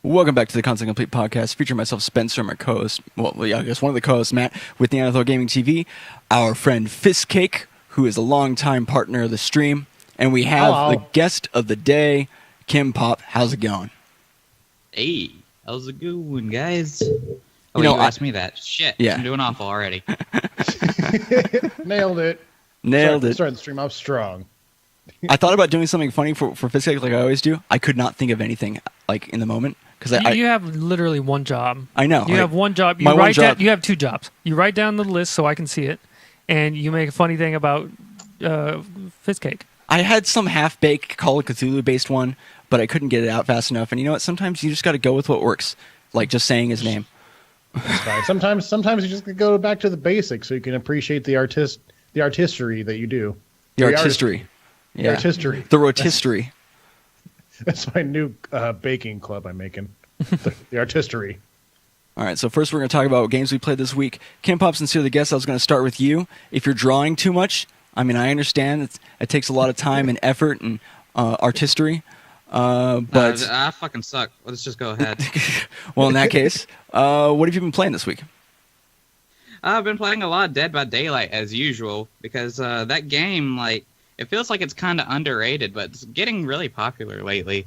Welcome back to the Content Complete podcast, featuring myself, Spencer, and my co-host, I guess one of the co-hosts, Matt, with Nioh Gaming TV, our friend Fistcake, who is a longtime partner of the stream, and we have the guest of the day, KimPop. How's it going? Hey, how's it going, guys? Oh, you asked me that. Shit, yeah. I'm doing awful already. Nailed it. Started the stream off strong. I thought about doing something funny for Fistcake like I always do. I could not think of anything like in the moment. You have literally one job. I know. You have one job. You have two jobs. You write down the list so I can see it, and you make a funny thing about Fistcake. I had some half-baked Call of Cthulhu-based one, but I couldn't get it out fast enough. And you know what? Sometimes you just got to go with what works, like just saying his name. That's fine. Sometimes you just go back to the basics so you can appreciate the artistry that you do. The artistry. Yeah. The artistry. The rotisserie. That's my new baking club I'm making. The artistry. All right, so first we're going to talk about what games we played this week. KimPop, since you're the guest, I was going to start with you. If you're drawing too much, I mean, I understand it takes a lot of time and effort and artistry. But I fucking suck. Let's just go ahead. Well, in that case, what have you been playing this week? I've been playing a lot of Dead by Daylight as usual because that game, it feels like it's kind of underrated, but it's getting really popular lately.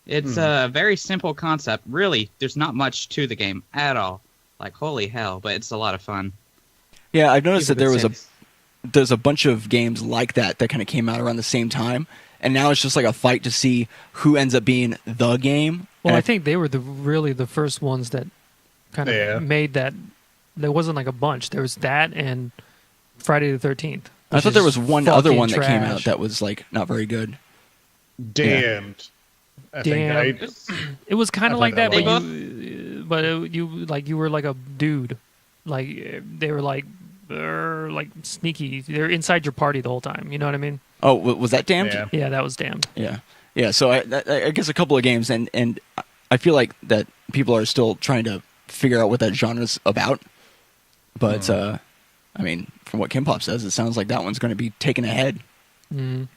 It's a very simple concept. Really, there's not much to the game at all. Like, holy hell, but it's a lot of fun. Yeah, I've noticed that there's a bunch of games like that kind of came out around the same time, and now it's just like a fight to see who ends up being the game. Well, I think they were really the first ones that kind of made that. There wasn't like a bunch. There was that and Friday the 13th. I thought there was one other one that came out that was like not very good. Damned. Yeah. It was kind of like that, but you were like a dude. Like they were like sneaky. They're inside your party the whole time. You know what I mean? Oh, was that Damned? Yeah, that was Damned. Yeah. So I guess a couple of games, and I feel like that people are still trying to figure out what that genre's about. But I mean, from what KimPop says, it sounds like that one's going to be taken ahead. Mm.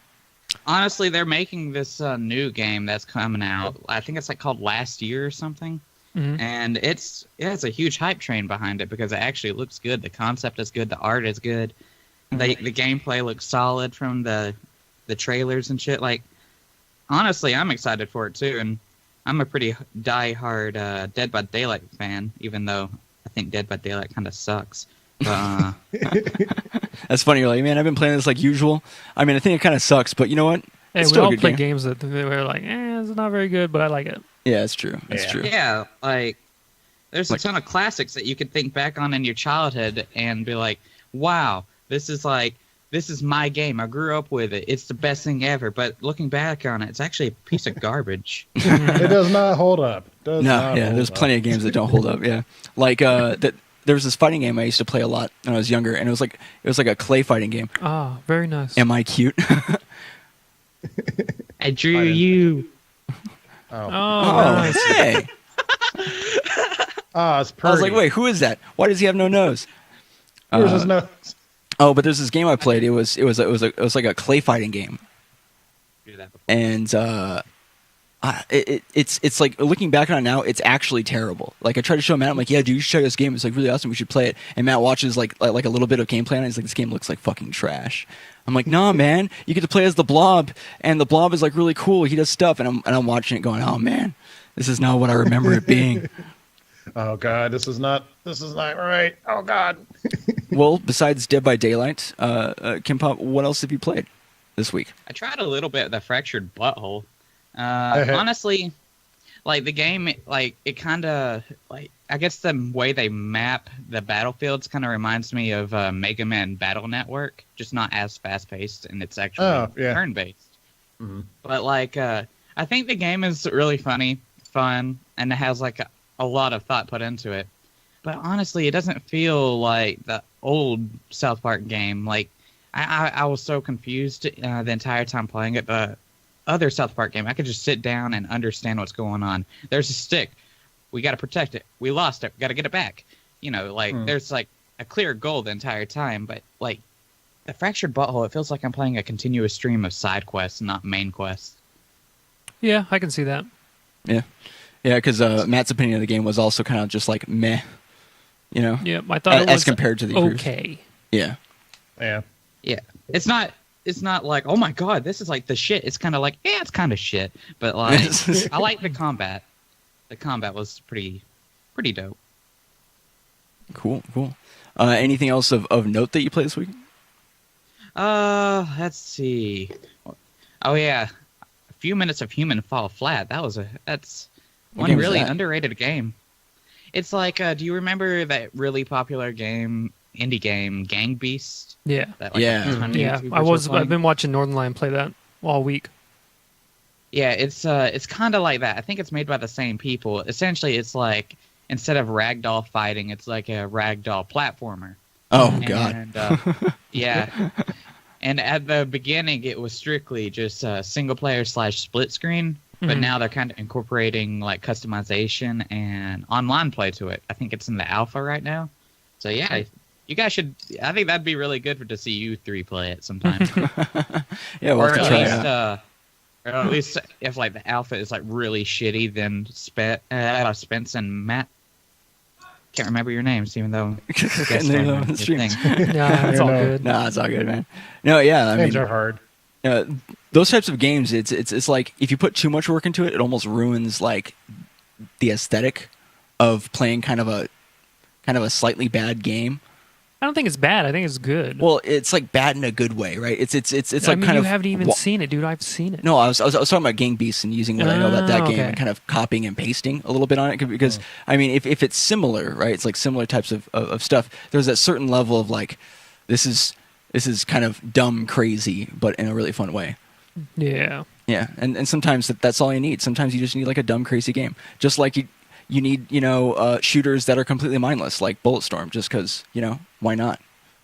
Honestly, they're making this new game that's coming out. I think it's called Last Year or something. Mm-hmm. And it's a huge hype train behind it because it actually looks good. The concept is good. The art is good. The gameplay looks solid from the trailers and shit. Like, honestly, I'm excited for it too. And I'm a pretty die-hard Dead by Daylight fan, even though I think Dead by Daylight kind of sucks. That's funny. You're like, man, I've been playing this like usual. I mean, I think it kind of sucks, but you know what? Hey, it's we still all a good play game. games that we're like, it's not very good, but I like it. Yeah, it's true. It's true. Yeah, there's a ton of classics that you could think back on in your childhood and be like, wow, this is my game. I grew up with it. It's the best thing ever. But looking back on it, it's actually a piece of garbage. It does not hold up. There's plenty of games that don't hold up. Yeah, like there was this fighting game I used to play a lot when I was younger, and it was like a clay fighting game. Ah, very nice. Am I cute? I drew you. Oh, nice. Hey. It's pretty. I was like, wait, who is that? Why does he have no nose? Where's his nose? Oh, but there's this game I played. It was like a clay fighting game, and it's like looking back on it now, it's actually terrible. Like I tried to show Matt, I'm like, yeah, dude, you should check this game. It's like really awesome. We should play it. And Matt watches like a little bit of gameplay, and he's like, this game looks like fucking trash. I'm like, nah, man, you get to play as the Blob, and the Blob is like really cool. He does stuff, and I'm watching it, going, oh man, this is not what I remember it being. Oh god, this is not right. Oh god. Well, besides Dead by Daylight, KimPop, what else have you played this week? I tried a little bit of the Fractured Butthole. Honestly, the game, it kind of, I guess the way they map the battlefields kind of reminds me of Mega Man Battle Network, just not as fast-paced, and it's actually turn-based. Mm-hmm. But, I think the game is really fun, and it has, a lot of thought put into it. But honestly, it doesn't feel like the old South Park game. I was so confused the entire time playing it, but other South Park game, I could just sit down and understand what's going on. There's a stick. We got to protect it. We lost it. We got to get it back. There's a clear goal the entire time. But the Fractured Butthole, it feels like I'm playing a continuous stream of side quests, not main quests. Yeah, I can see that. Yeah. Yeah, because Matt's opinion of the game was also kind of just like meh, you know. Yeah, I thought it was as compared to the previous. okay. Yeah. Yeah. Yeah. It's not like, oh my god, this is like the shit. It's kind of like, yeah, it's kind of shit. But like, I like the combat. The combat was pretty dope. Cool. Anything else of note that you played this week? Let's see. Oh yeah, a few minutes of Human Fall Flat. That's What one game is really that? underrated game. It's like, do you remember that really popular indie game, Gang Beast? Yeah. That, like, Yeah. a ton of Yeah, YouTubers were playing? I've been watching Northern Lion play that all week. Yeah, it's kind of like that. I think it's made by the same people. Essentially, it's like instead of ragdoll fighting, it's like a ragdoll platformer. Oh God. And, yeah. And at the beginning, it was strictly just single player / split screen. But Mhm. now they're kind of incorporating like customization and online play to it. I think it's in the alpha right now. So yeah, you guys should. I think that'd be really good to see you three play it sometime. Yeah, we'll or have to at try it least, out. or at least if like the alpha is like really shitty, then Spence and Matt. Can't remember your names, even though guest No, starring your streams. thing. Yeah, it's all good. Nah, it's all good, man. No, yeah, I Games mean, are hard. those types of games, it's like if you put too much work into it, it almost ruins like the aesthetic of playing kind of a slightly bad game. I don't think it's bad. I think it's good. Well, it's like bad in a good way, right? It's I like mean, kind you of haven't even seen it, dude. I've seen it. No, I was talking about Gang Beasts and using what I know about that Oh, game okay. and kind of copying and pasting a little bit on it because I mean if it's similar, right? It's like similar types of stuff. There's that certain level of like this is kind of dumb crazy, but in a really fun way. Yeah. Yeah, and sometimes that's all you need. Sometimes you just need like a dumb crazy game, just like you need shooters that are completely mindless like Bulletstorm, just because why not?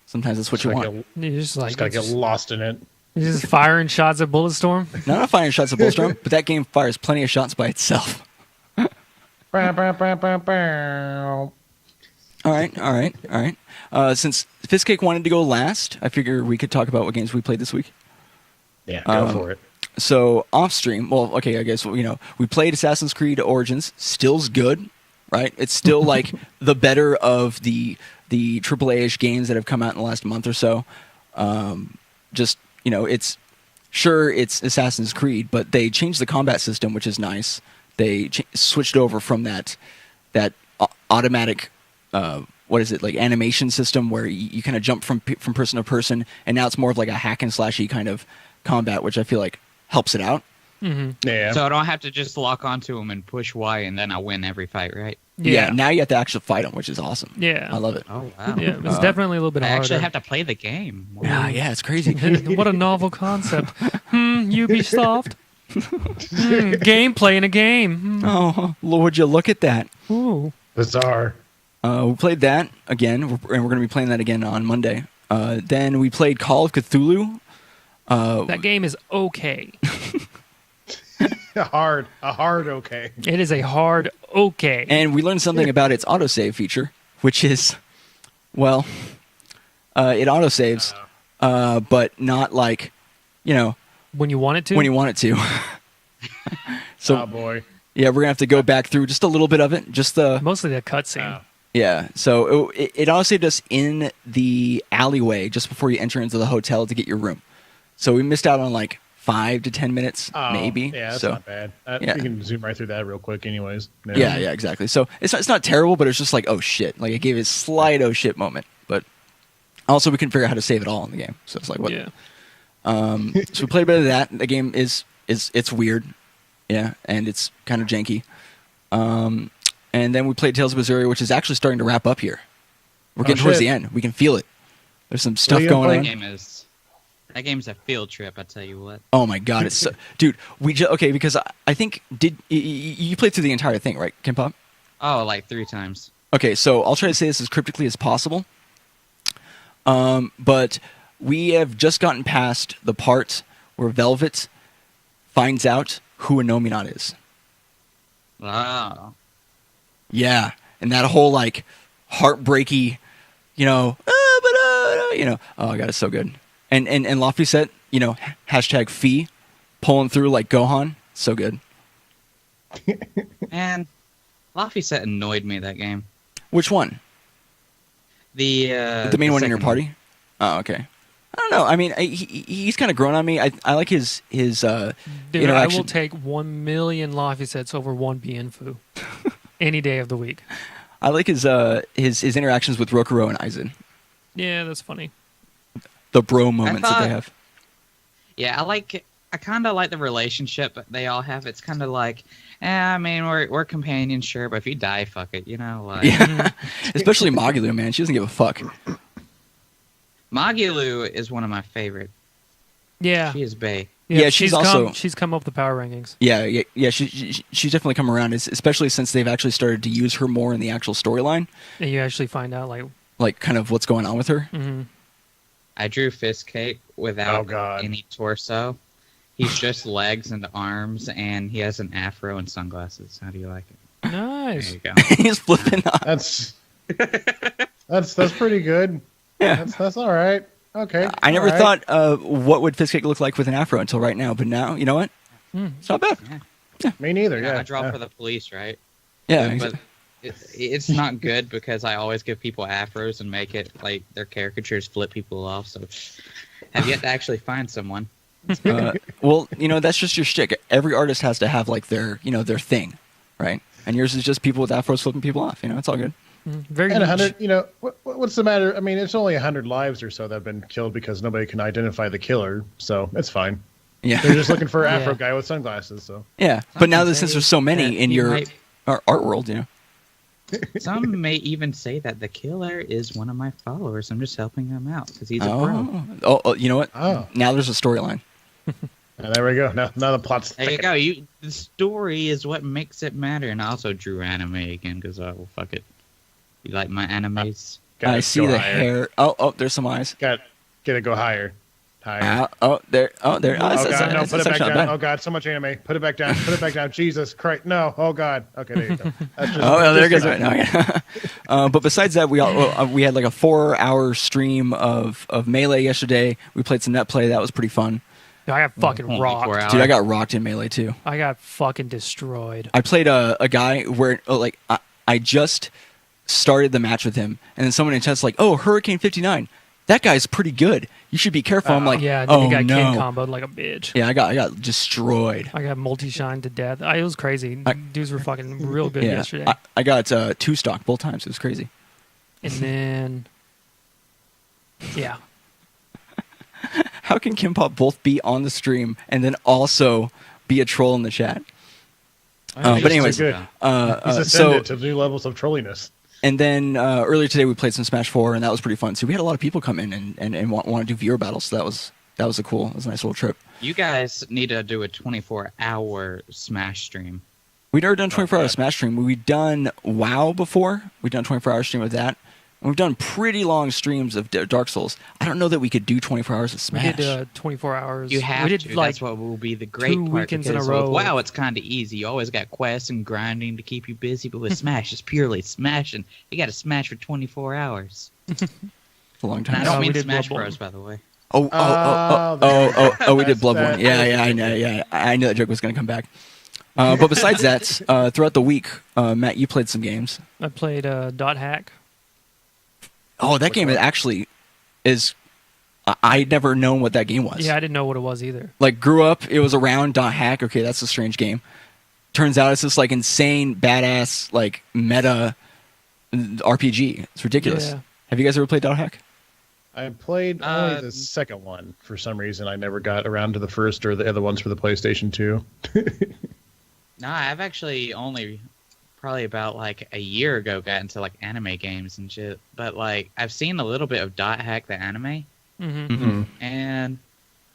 Sometimes that's what you want. You just like Just gotta get lost in it. you're just firing shots at Bulletstorm. Not firing shots at Bulletstorm, but that game fires plenty of shots by itself. Bow, bow, bow, bow, bow. All right. Since Fistcake wanted to go last, I figure we could talk about what games we played this week. Yeah, go for it. So off stream, well, okay, I guess we played Assassin's Creed Origins. Still's good, right? It's still like the better of the AAA-ish games that have come out in the last month or so. It's Assassin's Creed, but they changed the combat system, which is nice. They switched over from that automatic like animation system where you kind of jump from person to person, and now it's more of like a hack and slashy kind of combat, which I feel like helps it out. Mm-hmm. Yeah. So I don't have to just lock onto them and push Y and then I win every fight, right? Yeah, now you have to actually fight them, which is awesome. Yeah. I love it. Oh wow. Yeah, it's definitely a little bit I harder. actually have to play the game. Yeah, it's crazy. What a novel concept. Ubisoft. Gameplay in a game. Oh, would you look at that? Ooh. Bizarre. We played that again, and we're going to be playing that again on Monday. Then we played Call of Cthulhu. That game is okay. A hard okay. It is a hard okay. And we learned something about its autosave feature, which is, well, it autosaves, but not like, when you want it to? when you want it to. So, Oh boy. yeah, we're going to have to go back through just a little bit of it. Just the, Mostly the cutscene. yeah. So it autosaved us in the alleyway just before you enter into the hotel to get your room. So we missed out on like 5 to 10 minutes, maybe. Yeah, that's so, not bad. yeah. You can zoom right through that real quick anyways. Yeah, exactly. So it's not terrible, but it's just like, oh shit. Like it gave a slight oh shit moment. But also we couldn't figure out how to save it all in the game. So it's like what? Yeah. So we played a bit of that. The game it's weird. Yeah, and it's kind of janky. And then we played Tales of Berseria, which is actually starting to wrap up here. We're getting towards shit. the end. We can feel it. There's some stuff you going playing? on. That game's a field trip, I tell you what. Oh my god, it's so, dude. Okay, because I think you played through the entire thing, right, KimPop? Oh, like 3 times. Okay, so I'll try to say this as cryptically as possible. But we have just gotten past the part where Velvet finds out who Innominat is. Wow. Yeah, and that whole like heartbreaky, oh my god, it's so good. And Lafayette, hashtag Fee, pulling through like Gohan, so good. And Laphicet annoyed me that game. Which one? The main one in your second party? Oh, okay. I don't know. I mean, he's kind of grown on me. I like his Dude, interaction. I will take 1 million Laphicets over one Bienfu any day of the week. I like his interactions with Rokuro and Aizen. Yeah, that's funny. The bro moments that they have. Yeah, I kind of like the relationship that they all have. It's kind of like, I mean, we're companions, sure, but if you die, fuck it, you know? Like, yeah. Especially Magilou, man. She doesn't give a fuck. Magilou is one of my favorite. Yeah. She is bae. Yeah, she's come up the power rankings. Yeah. She's definitely come around, especially since they've actually started to use her more in the actual storyline. And you actually find out like kind of what's going on with her. Mm-hmm. I drew Fistcake without any torso. He's just legs and arms, and he has an afro and sunglasses. How do you like it? Nice. There you go. He's flipping up. That's pretty good. Yeah, that's all right. Okay. I never thought what would Fistcake look like with an afro until right now, but now you know what? It's not bad. Yeah. Me neither. Yeah. I draw for the police, right? Yeah, but it's not good because I always give people afros and make it like their caricatures flip people off. So have yet to actually find someone. Well, that's just your shtick. Every artist has to have like their thing, right? And yours is just people with afros flipping people off. It's all good. Very and niche. 100. What's the matter? I mean, it's only 100 lives or so that have been killed because nobody can identify the killer, so it's fine. Yeah, they're just looking for an afro guy with sunglasses. So yeah, but now that since there's so many in your art world, Some may even say that the killer is one of my followers. I'm just helping him out because he's a pro. Oh, you know what? Oh. Now there's a storyline. There we go. Now the plot's there. You go. The story is what makes it matter. And I also drew anime again because fuck it. You like my animes? I see the hair. Oh, there's some eyes. Gotta go higher. There. Oh God! No, put it back down. Oh God! So much anime. Put it back down. Put it back down. Jesus Christ! No! Oh God! Okay, there you go. There goes right now. But besides that, we had like a 4-hour stream of Melee yesterday. We played some net play. That was pretty fun. I got fucking rocked. Dude, I got rocked in Melee too. I got fucking destroyed. I played a guy where I just started the match with him, and then someone in chat's like, "Oh, Hurricane 59. That guy's pretty good. You should be careful." I'm like, yeah, then he got king comboed like a bitch. Yeah, I got destroyed. I got multi-shined to death. It was crazy. Dudes were fucking real good yesterday. I got 2-stock both times. It was crazy. And then, yeah. How can KimPop both be on the stream and then also be a troll in the chat? But anyways, he's ascended to new levels of trolliness. And then earlier today we played some Smash 4, and that was pretty fun. So we had a lot of people come in and want to do viewer battles. So that was a nice little trip. You guys need to do a 24-hour Smash stream. We've never done a 24-hour Smash stream. We've done WoW before. We've done a 24-hour stream of that. And we've done pretty long streams of Dark Souls. I don't know that we could do 24 hours of Smash. We did 24 hours. You have to. That's what will be the great 2 part. Weekends in a row. Wow, it's kind of easy. You always got quests and grinding to keep you busy. But with Smash, it's purely smashing. You got to smash for 24 hours. It's a long time. And I don't mean Smash Bros, by the way. We did Bloodborne. Yeah, I know. Yeah, I knew that joke was going to come back. But besides that, throughout the week, Matt, you played some games. I played Dot Hack. Oh, that game actually is. I'd never known what that game was. Yeah, I didn't know what it was either. Like, grew up, it was around Dot Hack. Okay, that's a strange game. Turns out it's this like insane, badass, like meta RPG. It's ridiculous. Yeah. Have you guys ever played Dot Hack? I played only the second one for some reason. I never got around to the first or the other ones for the PlayStation 2. No, I've actually only probably about like a year ago got into like anime games and shit. But like I've seen a little bit of Dot Hack the anime, and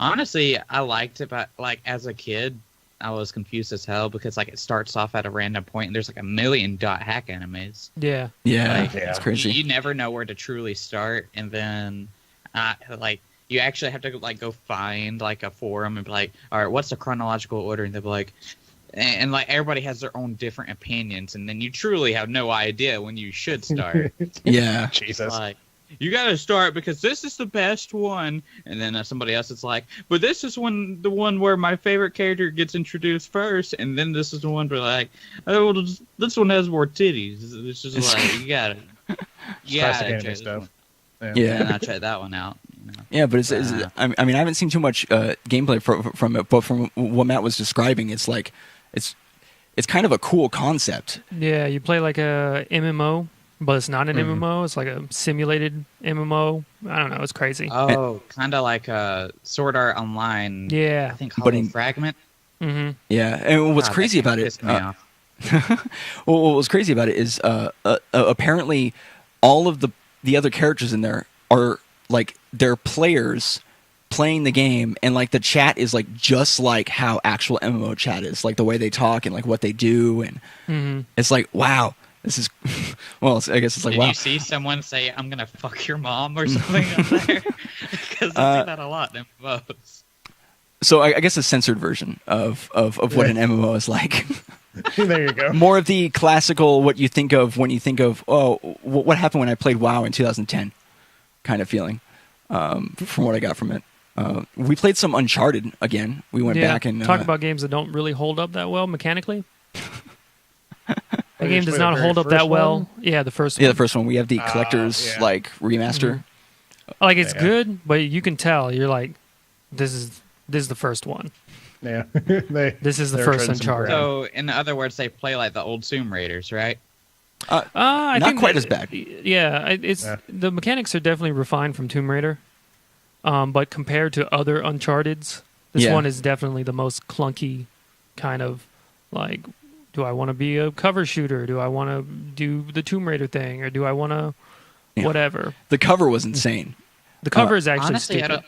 honestly, I liked it. But like as a kid, I was confused as hell because like it starts off at a random point and there's like a million Dot Hack animes. Yeah, it's crazy. You never know where to truly start, and then like you actually have to like go find like a forum and be like, all right, what's the chronological order? And they'll be like. And like everybody has their own different opinions, and then you truly have no idea when you should start. Yeah, Jesus. Like, you got to start because this is the best one. And then somebody else is like, but this is the one where my favorite character gets introduced first. And then this is the one where like, oh, well, this one has more titties. It's just like, you got to. Yeah, stuff. Yeah, and I tried that one out. You know? Yeah, but I mean, I haven't seen too much gameplay from it, but from what Matt was describing, it's like it's kind of a cool concept. Yeah, you play like a MMO, but it's not an MMO. It's like a simulated MMO. I don't know. It's crazy. Oh, kind of like a Sword Art Online. Yeah, I think Hollow Fragment. Mm-hmm. Yeah, and what's crazy about it? Well, what was crazy about it is apparently all of the other characters in there are like they're players playing the game, and like the chat is like just like how actual MMO chat is, like the way they talk and like what they do, and it's like, wow, this is well, I guess it's like, Did wow. you see someone say, "I'm gonna fuck your mom" or something up there? Because I see that a lot in MMOs. So I guess a censored version of what an MMO is like. There you go. More of the classical, what you think of when you think of, oh, what happened when I played WoW in 2010 kind of feeling, from what I got from it. We played some Uncharted again. We went back and talk about games that don't really hold up that well mechanically. The game does not hold up that well. Yeah, the first one. Yeah, the first one. We have the collector's like remaster. Like it's good, but you can tell you're like, this is the first one. Yeah, this is the first Uncharted. So, in other words, they play like the old Tomb Raiders, right? I not think quite as bad. Yeah, the mechanics are definitely refined from Tomb Raider, but compared to other Uncharted's, this one is definitely the most clunky kind of like. Do I want to be a cover shooter? Do I want to do the Tomb Raider thing, or do I want to whatever? The cover was insane. The cover is actually honestly, stupid.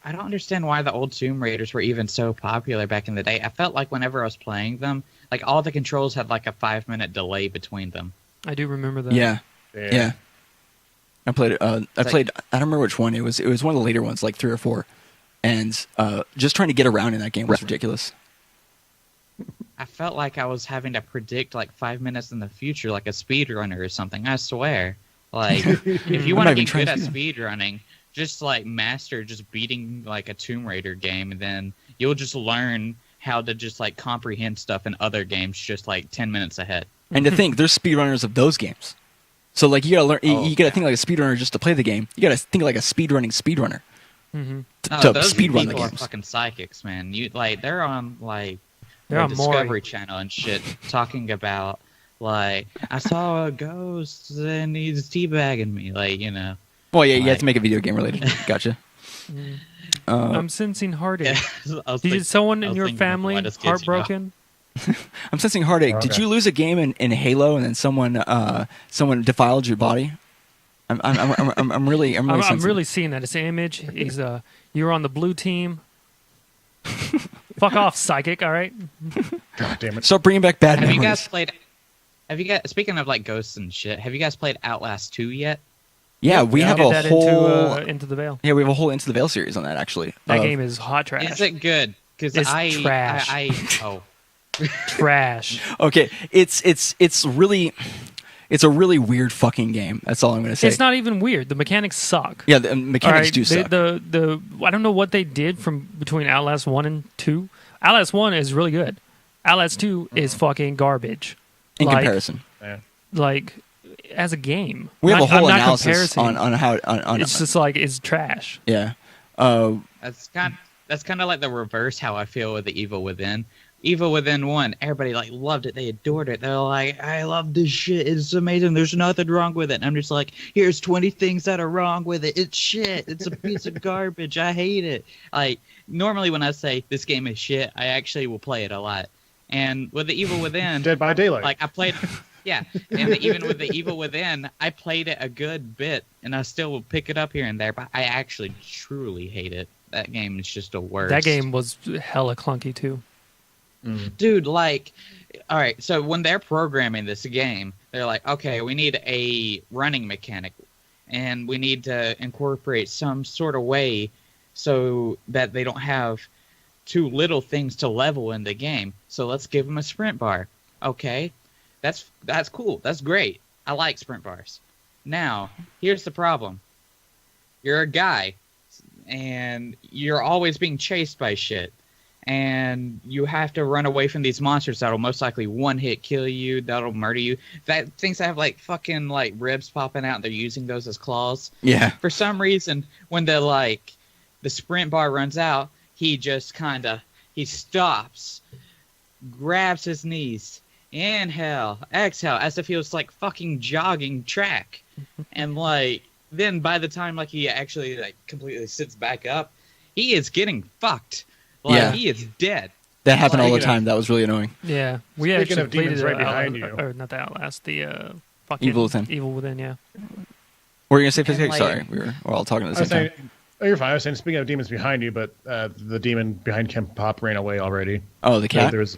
I don't understand why the old Tomb Raiders were even so popular back in the day. I felt like whenever I was playing them, like all the controls had like a 5-minute delay between them. I do remember that. Yeah. I played it. I don't remember which one. It was one of the later ones, like 3 or 4, and just trying to get around in that game was ridiculous. I felt like I was having to predict like 5 minutes in the future, like a speedrunner or something. I swear. Like, if you want to be good at speedrunning, just like master just beating like a Tomb Raider game, and then you'll just learn how to just like comprehend stuff in other games just like 10 minutes ahead. And to think, there's speedrunners of those games. So like you gotta learn, you gotta think like a speedrunner just to play the game. You gotta think like a speedrunning speedrunner to those speedrun the people are games. fucking psychics, man. You like they're on like they're on Discovery Channel and shit, talking about like I saw a ghost and he's teabagging me, like you know. Well, yeah, you have to make a video game related. Gotcha. I'm sensing heartache. Yeah, Did someone in your family heartbroken? I'm sensing heartache. Okay. Did you lose a game in Halo and then someone defiled your body? I'm really seeing that. It's an image. You're on the blue team. Fuck off, psychic. All right. God damn it. Start bringing back bad Have memories. Have you guys speaking of like ghosts and shit? Have you guys played Outlast 2 yet? Yeah, we have a whole Into the Veil. Yeah, we have a whole Into the Veil series on that actually. That game is hot trash. Is it good? Because It's trash. Trash. Okay, it's a really weird fucking game. That's all I'm going to say. It's not even weird. The mechanics suck. Yeah, the mechanics do suck. I don't know what they did from between Outlast 1 and 2. Outlast 1 is really good. Outlast 2 is fucking garbage. In comparison. Like, as a game. We have a whole analysis on how... it's just like, it's trash. Yeah. That's kind of like the reverse how I feel with the Evil Within. Evil Within 1, everybody like loved it. They adored it. They're like, I love this shit. It's amazing. There's nothing wrong with it. And I'm just like, here's 20 things that are wrong with it. It's shit. It's a piece of garbage. I hate it. Like, normally when I say this game is shit, I actually will play it a lot. And with the Evil Within... Dead by Daylight. Like, I played... Yeah, and even with the Evil Within, I played it a good bit, and I still will pick it up here and there, but I actually truly hate it. That game is just the worst. That game was hella clunky, too. Dude, like, all right, so when they're programming this game, they're like, okay, we need a running mechanic, and we need to incorporate some sort of way so that they don't have too little things to level in the game. So let's give them a sprint bar. Okay, that's cool. That's great. I like sprint bars. Now, here's the problem. You're a guy, and you're always being chased by shit. And you have to run away from these monsters that'll most likely one-hit kill you, that'll murder you. Things that have, like, fucking, like, ribs popping out, and they're using those as claws. Yeah. For some reason, when the sprint bar runs out, he just he stops, grabs his knees, inhale, exhale, as if he was, like, fucking jogging track. And, like, then by the time, like, he actually, like, completely sits back up, he is getting fucked. Like, he is dead. That happened all the time. That was really annoing. Yeah. We Speaking actually of demons played right behind you. Or not the Outlast, the fucking Evil Within. Evil Within, yeah. Were you going to say Fisk? And, like- Sorry, we were all talking at the I was same time. saying, oh, you're fine. I was saying, speaking of demons behind you, but the demon behind KimPop ran away already. Oh, the cat? There was,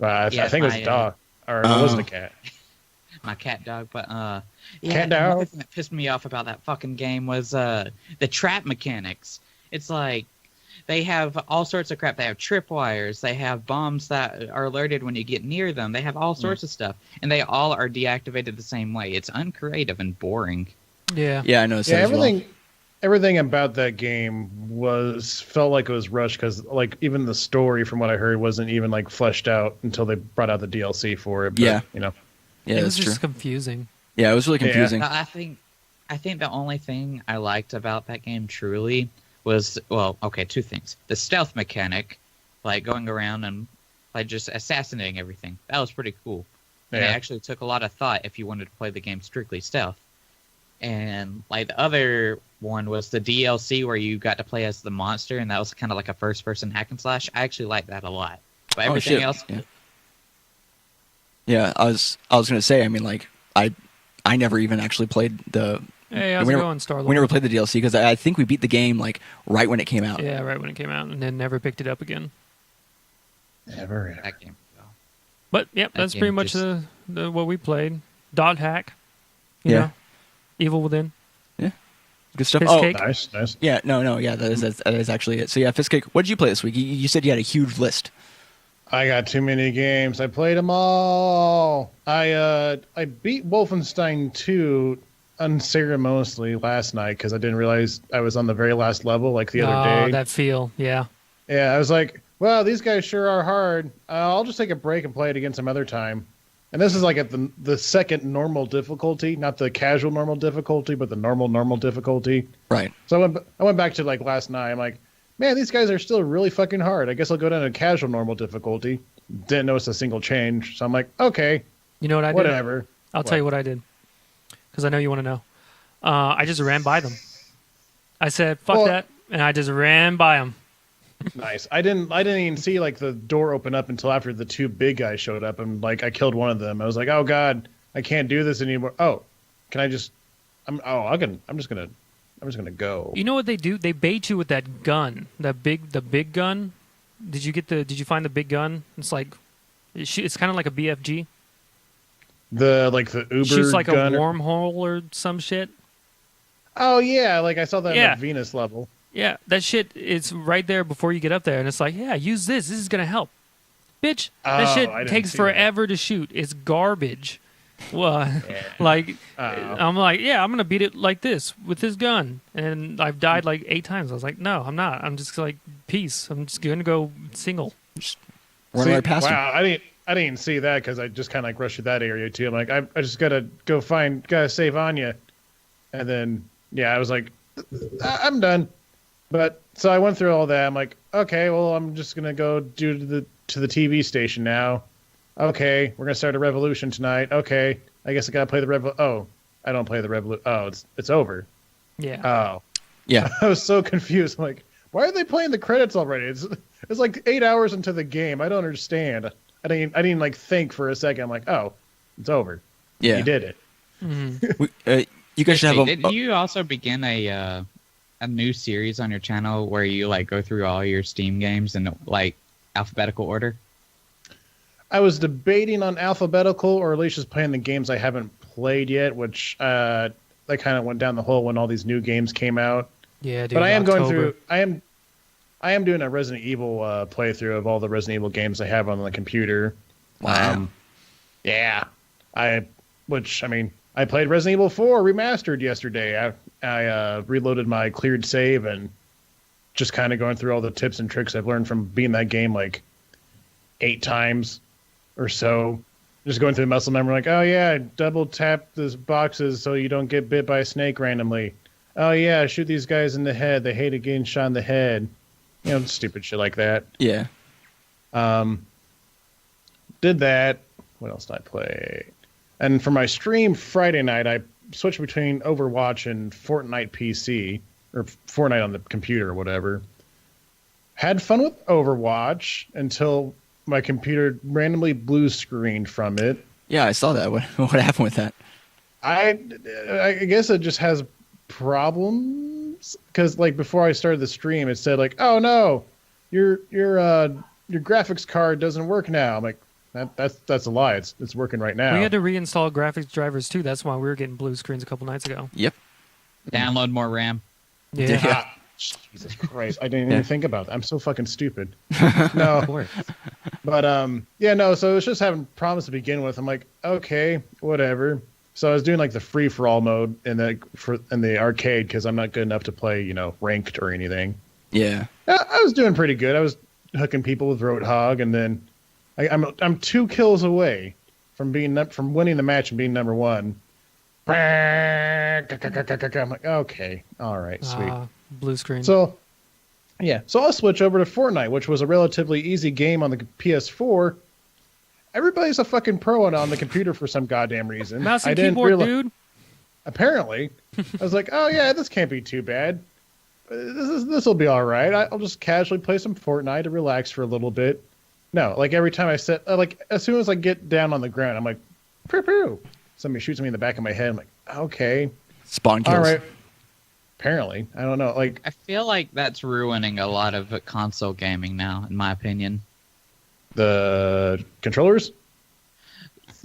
I Yeah, think it was a dog. Or it wasn't a cat. My cat dog, but Cat dog? another thing that pissed me off about that fucking game was the trap mechanics. It's like they have all sorts of crap. They have tripwires. They have bombs that are alerted when you get near them. They have all sorts of stuff, and they all are deactivated the same way. It's uncreative and boring. Yeah. Yeah, I noticed that as well. Everything about that game felt like it was rushed because, like, even the story, from what I heard, wasn't even like fleshed out until they brought out the DLC for it. But, Yeah. you know, Yeah, it that's was just true. confusing. Yeah, it was really confusing. I think the only thing I liked about that game truly was, well, okay, two things. The stealth mechanic, like going around and like just assassinating everything. That was pretty cool. And it actually took a lot of thought if you wanted to play the game strictly stealth. And like the other one was the DLC where you got to play as the monster, and that was kind of like a first-person hack and slash. I actually liked that a lot. But everything else, Yeah, I was gonna say. I mean, like, I never even actually played the. Hey, how's it going, Starlord? We never played the DLC because I think we beat the game like right when it came out. Yeah, right when it came out, and then never picked it up again. never. that game. But yep, that's game pretty much just- the what we played. Dog hack. You Yeah. know, Evil Within. Good stuff. Piss Oh, cake. Nice. yeah, no, yeah, that is actually it. So yeah, Fiskcake, what did you play this week? You said you had a huge list. I got too many games. I played them all. I beat Wolfenstein 2 unceremoniously last night because I didn't realize I was on the very last level like the other day. That feel, yeah. Yeah, I was like, well, these guys sure are hard. I'll just take a break and play it again some other time. And this is like at the second normal difficulty, not the casual normal difficulty, but the normal difficulty. Right. So I went back to like last night. I'm like, man, these guys are still really fucking hard. I guess I'll go down to casual normal difficulty. Didn't notice a single change. So I'm like, okay, You know what I did? whatever. I'll tell you what I did, because I know you want to know. I just ran by them. I said, "Fuck Well- that," and I just ran by them. Nice. I didn't even see like the door open up until after the two big guys showed up, and like I killed one of them. I was like, oh god, I can't do this anymore. Oh, can I just? I'm just gonna go. You know what they do? They bait you with that gun, the big gun. Did you find the big gun? It's like, it's kind of like a BFG. The Uber Shoots like gun a wormhole or some shit. Oh yeah, like I saw that Yeah. in the Venus level. Yeah, that shit is right there before you get up there, and it's like, yeah, use this. This is gonna help, bitch. That Oh, shit I didn't takes see forever to shoot. It's garbage. Well, like, I'm like, yeah, I'm gonna beat it like this with this gun, and I've died like 8 times. I was like, no, I'm not. I'm just like, peace. I'm just gonna go single. Run right past him. Wow, I didn't even see that because I just kind of like rushed through that area too. I'm like, I just gotta save Anya, and then yeah, I was like, I'm done. But so I went through all that. I'm like, okay, well, I'm just gonna go to the TV station now. Okay, we're gonna start a revolution tonight. Okay, I guess I gotta play the revolution. Oh, I don't play the revolution. Oh, it's over. Yeah. Oh, Yeah. I was so confused. I'm like, why are they playing the credits already? It's like 8 hours into the game. I don't understand. I didn't like think for a second. I'm like, oh, it's over. Yeah. You did it. You guys should have a. Did you also begin a new series on your channel where you like go through all your Steam games in like alphabetical order? I was debating on alphabetical or at least just playing the games I haven't played yet, which I kind of went down the hole when all these new games came out. Yeah, dude. But I am going October. through. I am doing a Resident Evil playthrough of all the Resident Evil games I have on the computer. Wow. Yeah. Which I mean, I played Resident Evil 4 Remastered yesterday. I reloaded my cleared save and just kind of going through all the tips and tricks I've learned from being that game like 8 times or so. Just going through the muscle memory, like, oh yeah, double tap these boxes so you don't get bit by a snake randomly. Oh yeah, shoot these guys in the head. They hate getting shot in the head. Stupid shit like that. Yeah. Did that. What else did I play? And for my stream Friday night, I switched between Overwatch and Fortnite PC, or Fortnite on the computer or whatever. Had fun with Overwatch until my computer randomly blue screened from it. Yeah, I saw that. What happened with that? I guess it just has problems because like before I started the stream, it said like, "Oh no, your graphics card doesn't work now." I'm like, that's a lie. It's working right now. We had to reinstall graphics drivers too. That's why we were getting blue screens a couple nights ago. Yep. Download more RAM. Yeah. Jesus Christ! I didn't even think about that. I'm so fucking stupid. No, Of course. but no. So it was just having problems to begin with. I'm like, okay, whatever. So I was doing like the free for all mode in the arcade because I'm not good enough to play, ranked or anything. Yeah. I was doing pretty good. I was hooking people with Roadhog, and then I'm 2 kills away from winning the match and being number 1. I'm like, okay, all right, sweet. Blue screen. So I'll switch over to Fortnite, which was a relatively easy game on the PS4. Everybody's a fucking pro on the computer for some goddamn reason. Mouse and keyboard, dude. Apparently, I was like, oh yeah, this can't be too bad. This will be all right. I'll just casually play some Fortnite to relax for a little bit. No, like every time I as soon as I get down on the ground, I'm like, pew pew. Somebody shoots me in the back of my head. I'm like, okay, spawn kills. All right. Apparently, I don't know. Like, I feel like that's ruining a lot of console gaming now, in my opinion. The controllers?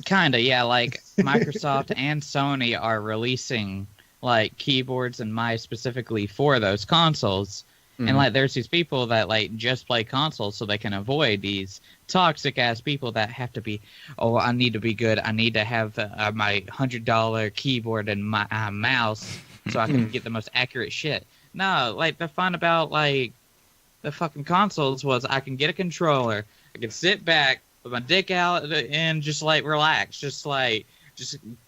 Kinda, yeah. Like Microsoft and Sony are releasing like keyboards and mice specifically for those consoles. Mm-hmm. And like there's these people that like just play consoles so they can avoid these toxic ass people that have to be, oh, I need to be good. I need to have my $100 keyboard and my mouse so I can get the most accurate shit. No, like the fun about like the fucking consoles was I can get a controller, I can sit back with my dick out and just like relax, just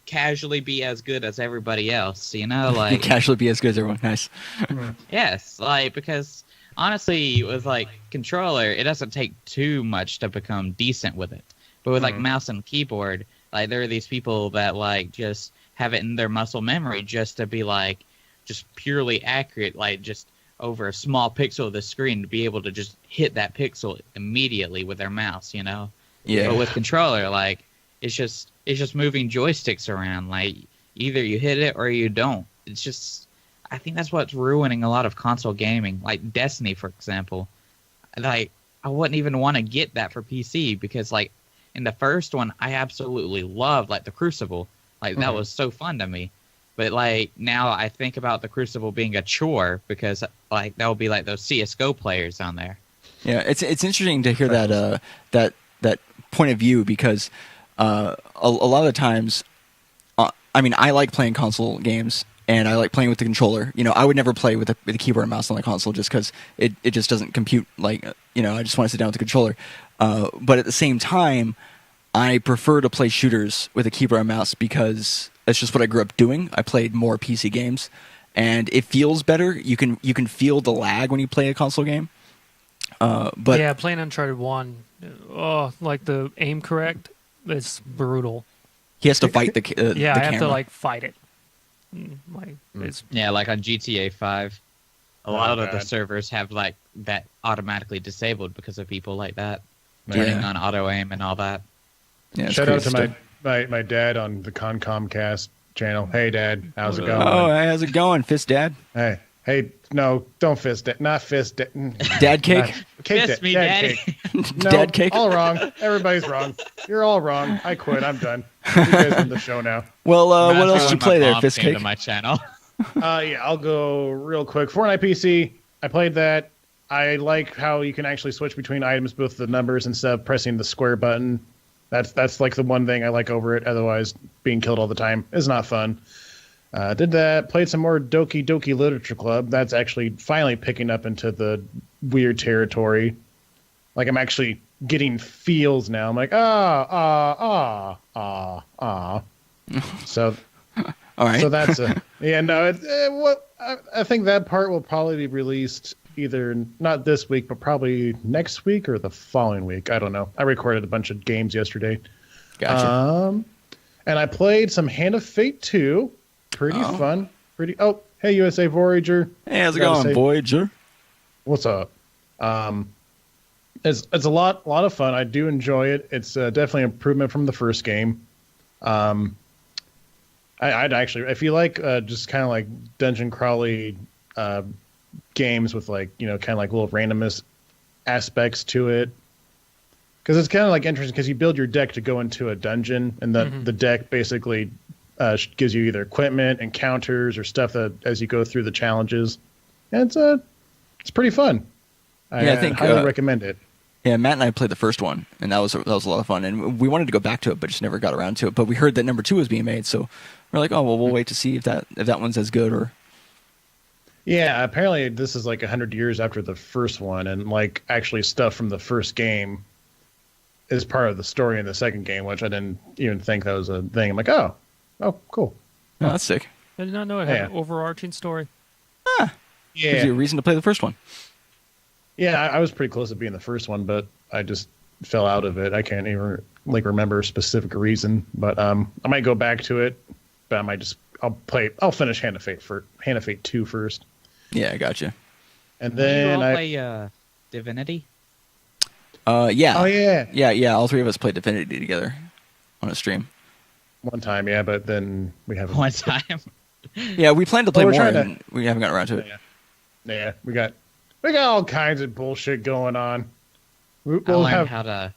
casually be as good as everybody else, like casually be as good as everyone. Nice. Yes, like because honestly with like controller it doesn't take too much to become decent with it, but with like mouse and keyboard, like there are these people that like just have it in their muscle memory just to be like just purely accurate, like just over a small pixel of the screen to be able to just hit that pixel immediately with their mouse, Yeah. But with controller, like it's just moving joysticks around. Like either you hit it or you don't. It's just, I think that's what's ruining a lot of console gaming. Like Destiny, for example. Like I wouldn't even want to get that for PC because like in the first one, I absolutely loved like the Crucible. Like that was so fun to me. But like now I think about the Crucible being a chore because like there'll be like those CS:GO players on there. Yeah, it's interesting to hear that point of view because a lot of the times, I like playing console games and I like playing with the controller. I would never play with a keyboard and mouse on the console just because it just doesn't compute. Like I just want to sit down with the controller. But at the same time, I prefer to play shooters with a keyboard and mouse because that's just what I grew up doing. I played more PC games, and it feels better. You can feel the lag when you play a console game. But yeah, playing Uncharted 1, like the aim correct, it's brutal. He has to fight the yeah, the I have camera. to like fight it. It's like on GTA 5, a lot of the servers have like that automatically disabled because of people like that turning on auto aim and all that. Yeah, shout out to my dad on the Comcast channel. Hey, Dad, how's it going? Oh, how's it going, Fist Dad? Hey, no, don't fist it. Not fist it. Dad cake? Cake Fist me, Dad Daddy. cake. No, Dad cake? all wrong. Everybody's wrong. You're all wrong. I quit. I'm done. You guys on the show now. Well, what else did you play there, Fist came Cake? to my channel. I'll go real quick. Fortnite PC. I played that. I like how you can actually switch between items with the numbers instead of pressing the square button. That's like the one thing I like over it. Otherwise, being killed all the time is not fun. Did that. Played some more Doki Doki Literature Club. That's actually finally picking up into the weird territory. Like I'm actually getting feels now. I'm like So, all right. So that's I think that part will probably be released either not this week, but probably next week or the following week. I don't know. I recorded a bunch of games yesterday. Gotcha. And I played some Hand of Fate 2. Pretty fun. Oh, hey USA Voyager. Hey, how's it going, Voyager? What's up? It's a lot of fun. I do enjoy it. It's definitely an improvement from the first game. I'd actually, if you like just kind of like dungeon crawly games with like kind of like little randomness aspects to it, because it's kind of like interesting because you build your deck to go into a dungeon, and the deck basically gives you either equipment, encounters, or stuff that as you go through the challenges, and it's pretty fun. I think highly recommend it. Yeah, Matt and I played the first one, and that was a lot of fun. And we wanted to go back to it, but just never got around to it. But we heard that number 2 was being made, so we're like, oh well, we'll wait to see if that one's as good or. Yeah, apparently this is like 100 years after the first one, and like actually stuff from the first game is part of the story in the second game, which I didn't even think that was a thing. I'm like, oh, cool. Oh, that's sick. I did not know it had an overarching story. Yeah. Gives you a reason to play the first one. Yeah, I was pretty close to being the first one, but I just fell out of it. I can't even remember a specific reason, but I might go back to it. But I'll finish Hand of Fate 2 first. Yeah, I gotcha. And then play Divinity. Yeah. Oh yeah. Yeah. All three of us played Divinity together on a stream. One time, yeah, but then we haven't. One time. Yeah, we planned to play more, and we haven't gotten around to it. Yeah, we got all kinds of bullshit going on. I learned how to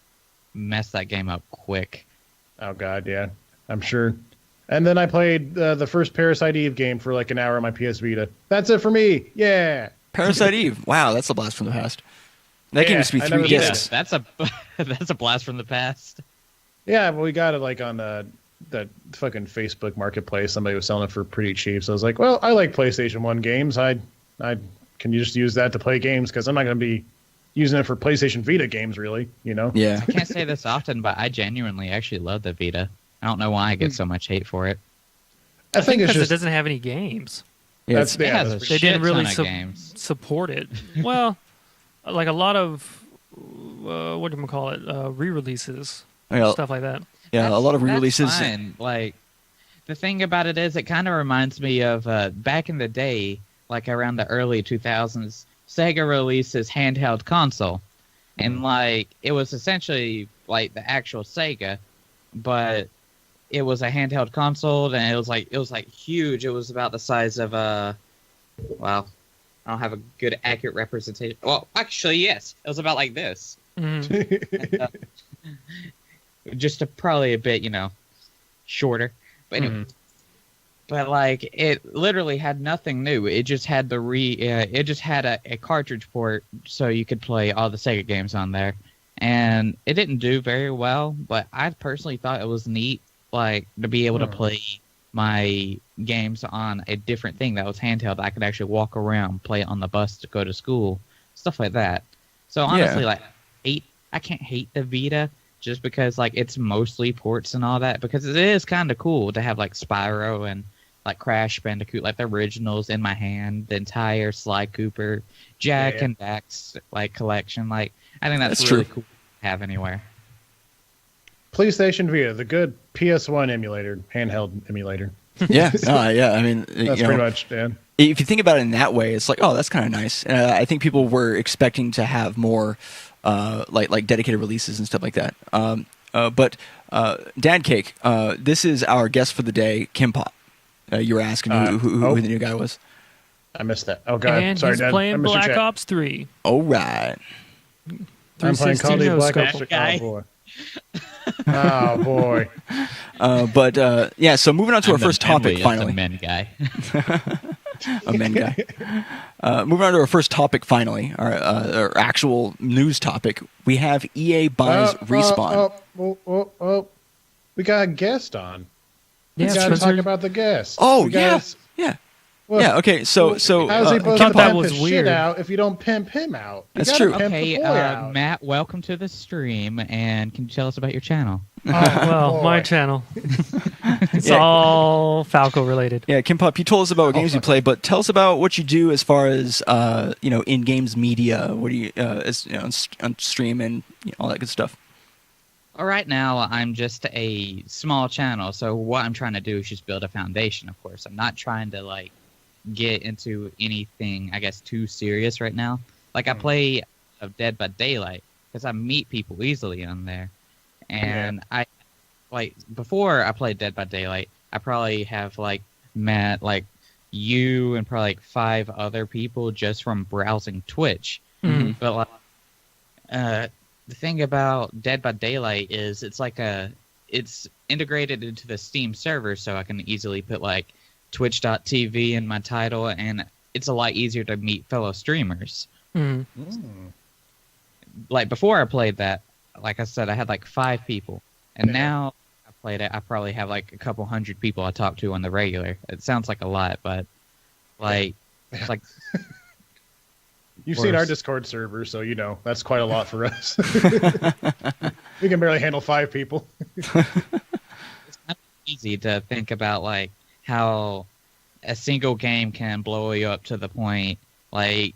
mess that game up quick. Oh god, yeah, I'm sure. And then I played the first Parasite Eve game for like an hour on my PS Vita. That's it for me. Yeah. Parasite Eve. Wow, that's a blast from the past. That game used to be 3 discs. That's a blast from the past. Yeah, well, we got it like on that fucking Facebook Marketplace. Somebody was selling it for pretty cheap. So I was like, well, I like PlayStation 1 games. I can you just use that to play games because I'm not going to be using it for PlayStation Vita games, really. Yeah. I can't say this often, but I genuinely actually love the Vita. I don't know why I get so much hate for it. I think because it doesn't have any games. Yeah, they didn't really support it. Well, like a lot of what do you call it? Re-releases, stuff like that. Yeah, a lot of re-releases. That's fine. Like the thing about it is, it kind of reminds me of back in the day, like around the early 2000s. Sega releases handheld console, and like it was essentially like the actual Sega, but it was a handheld console, and it was like huge. It was about the size of well, I don't have a good accurate representation. Well, actually, yes, it was about like this. And, just probably a bit, shorter. But anyway, but like it literally had nothing new. It just had it just had a cartridge port, so you could play all the Sega games on there. And it didn't do very well, but I personally thought it was neat, like to be able to play my games on a different thing that was handheld. I could actually walk around, play it on the bus to go to school, stuff like that. So honestly, I can't hate the Vita just because like it's mostly ports and all that, because it is kind of cool to have like Spyro and like Crash Bandicoot, like the originals in my hand, the entire Sly Cooper, Jack and Dax like collection. Like I think that's really cool to have anywhere. PlayStation Vita, the good PS1 emulator, handheld emulator. Yeah, I mean, that's pretty much, Dan. If you think about it in that way, it's like, oh, that's kind of nice. I think people were expecting to have more, like dedicated releases and stuff like that. But Dad Cake, this is our guest for the day, KimPop. You were asking who the new guy was. I missed that. Oh God, and sorry, he's Dad. playing Black Ops 3. All right. I'm playing Call of Duty Black Ops 3. Oh boy. But so moving on to our first topic, finally. The men guy. a men guy. Moving on to our first topic, finally, our actual news topic. We have EA buys Respawn. We got a guest on. Yeah, we got to talk about the guest. Oh, yeah. Okay, so how's he supposed to pimp his shit out if you don't pimp him out? That's true. Okay, Matt, welcome to the stream, and can you tell us about your channel? My channel. It's all Falco related. Yeah, KimPop, you told us about what games you play, but tell us about what you do as far as in games media. What do you on stream and all that good stuff. All right, now I'm just a small channel, so what I'm trying to do is just build a foundation. Of course, I'm not trying to get into anything, I guess, too serious right now. I play Dead by Daylight because I meet people easily on there, and I before I played Dead by Daylight, I probably have met you and probably 5 other people just from browsing Twitch. Mm-hmm. But the thing about Dead by Daylight is it's integrated into the Steam server, so I can easily put Twitch.tv in my title, and it's a lot easier to meet fellow streamers. Mm-hmm. Before I played that, like I said, I had 5 people, and now I played it, I probably have a couple hundred people I talk to on the regular. It sounds like a lot, but it's like you've seen our Discord server, so that's quite a lot for us. We can barely handle 5 people. It's not easy to think about how a single game can blow you up to the point I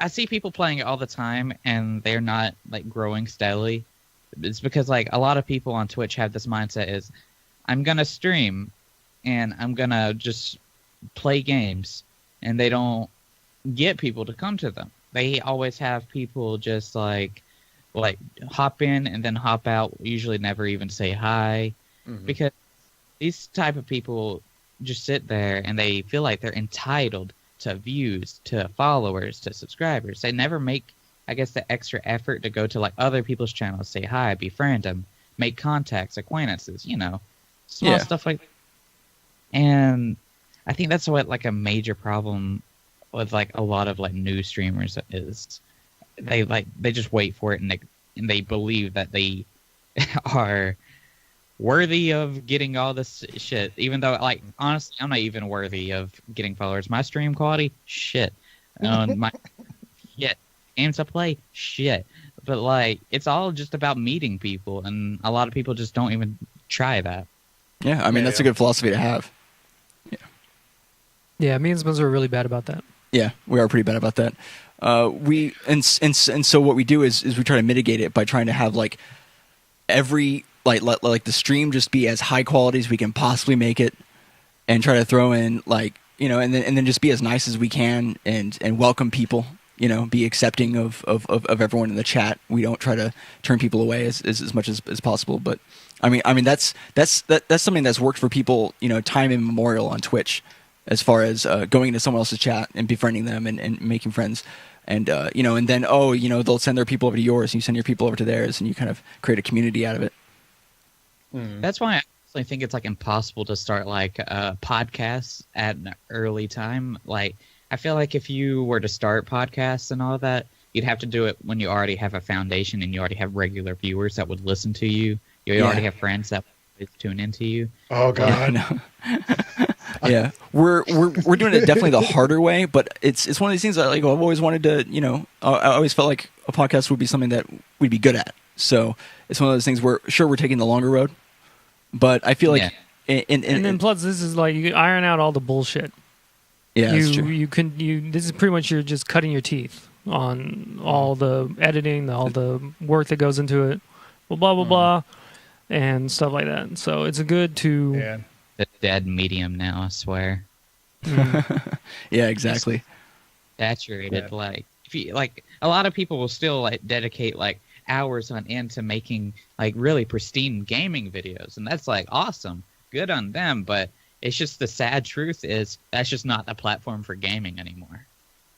see people playing it all the time and they're not growing steadily. It's because a lot of people on Twitch have this mindset is I'm gonna stream and I'm gonna just play games, and they don't get people to come to them. They always have people just hop in and then hop out, usually never even say hi, because these type of people just sit there and they feel like they're entitled to views, to followers, to subscribers. They never make, I guess, the extra effort to go to other people's channels, say hi, befriend them, make contacts, acquaintances, small stuff like that. And I think that's what a major problem with a lot of new streamers is. They just wait for it, and they believe that they are worthy of getting all this shit, even though honestly I'm not even worthy of getting followers. My stream quality, shit. My games I play, shit. But it's all just about meeting people, and a lot of people just don't even try that. Yeah, I mean that's a good philosophy to have. Yeah, me and Spencer are really bad about that. Yeah, we are pretty bad about that. So what we do is we try to mitigate it by trying to have every let the stream just be as high quality as we can possibly make it, and try to throw in and then just be as nice as we can and welcome people. Be accepting of everyone in the chat. We don't try to turn people away as much as possible. But I mean that's something that's worked for people time immemorial on Twitch, as far as going into someone else's chat and befriending them and making friends. And and then they'll send their people over to yours, and you send your people over to theirs, and you kind of create a community out of it. That's why I actually think it's impossible to start podcasts at an early time. I feel if you were to start podcasts and all that, you'd have to do it when you already have a foundation and you already have regular viewers that would listen to you. You already have friends that would tune into you. Oh God. Yeah, we're doing it definitely the harder way, but it's one of these things that I've always wanted to I always felt like a podcast would be something that we'd be good at. So it's one of those things where we're taking the longer road, but I feel and then plus this is you iron out all the bullshit. Yeah, that's true. This is pretty much you're just cutting your teeth on all the editing, all the work that goes into it, blah blah blah, and stuff like that. So it's good to. Yeah. The dead medium now, I swear. Yeah, exactly. Saturated, if you a lot of people will still dedicate hours on end to making really pristine gaming videos, and that's awesome, good on them. But it's just the sad truth is that's just not the platform for gaming anymore.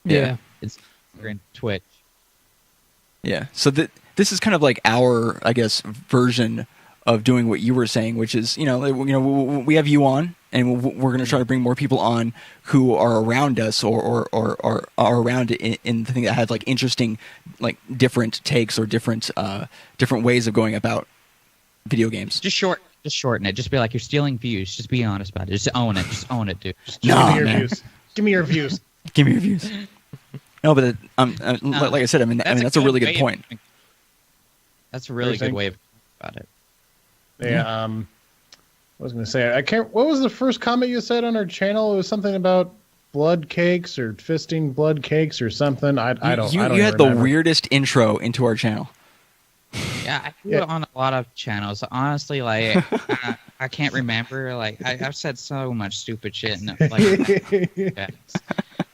Yeah, it's in Twitch. Yeah, so this is kind of our, I guess, version of doing what you were saying, which is, we have you on, and we're going to try to bring more people on who are around us or are around in the thing that have like interesting, like different takes or different ways of going about video games. Just shorten it. Just be like, you're stealing views. Just be honest about it. Just own it. Just own it, dude. Just give me your views. Give me your views. Give me your views. No, but like I said, I mean that's a really good point. That's a really good way of about it. Yeah. I was going to say, I can't. What was the first comment you said on our channel? It was something about blood cakes or fisting blood cakes or something. I don't. You had the weirdest intro into our channel. Yeah, I do it on a lot of channels. Honestly, like I can't remember. Like I've said so much stupid shit. And,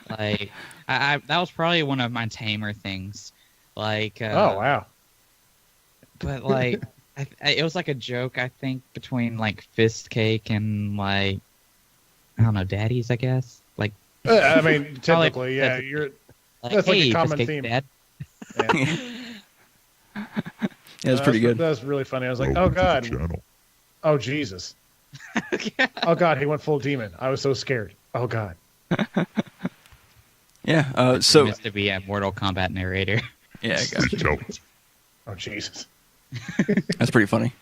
like that was probably one of my tamer things. Like oh wow. But like it was like a joke, I think, between like fist cake and like I don't know, daddies, I guess. Like I mean, typically, yeah, you're. Like, that's hey, like a common fist theme. Cake, Dad. Yeah. Yeah, it's pretty good. That was really funny. I was like, oh god, oh Jesus, oh god, he went full demon. I was so scared. Oh god. Yeah. So used to be a Mortal Kombat narrator. Yeah, I got you. Oh Jesus. That's pretty funny.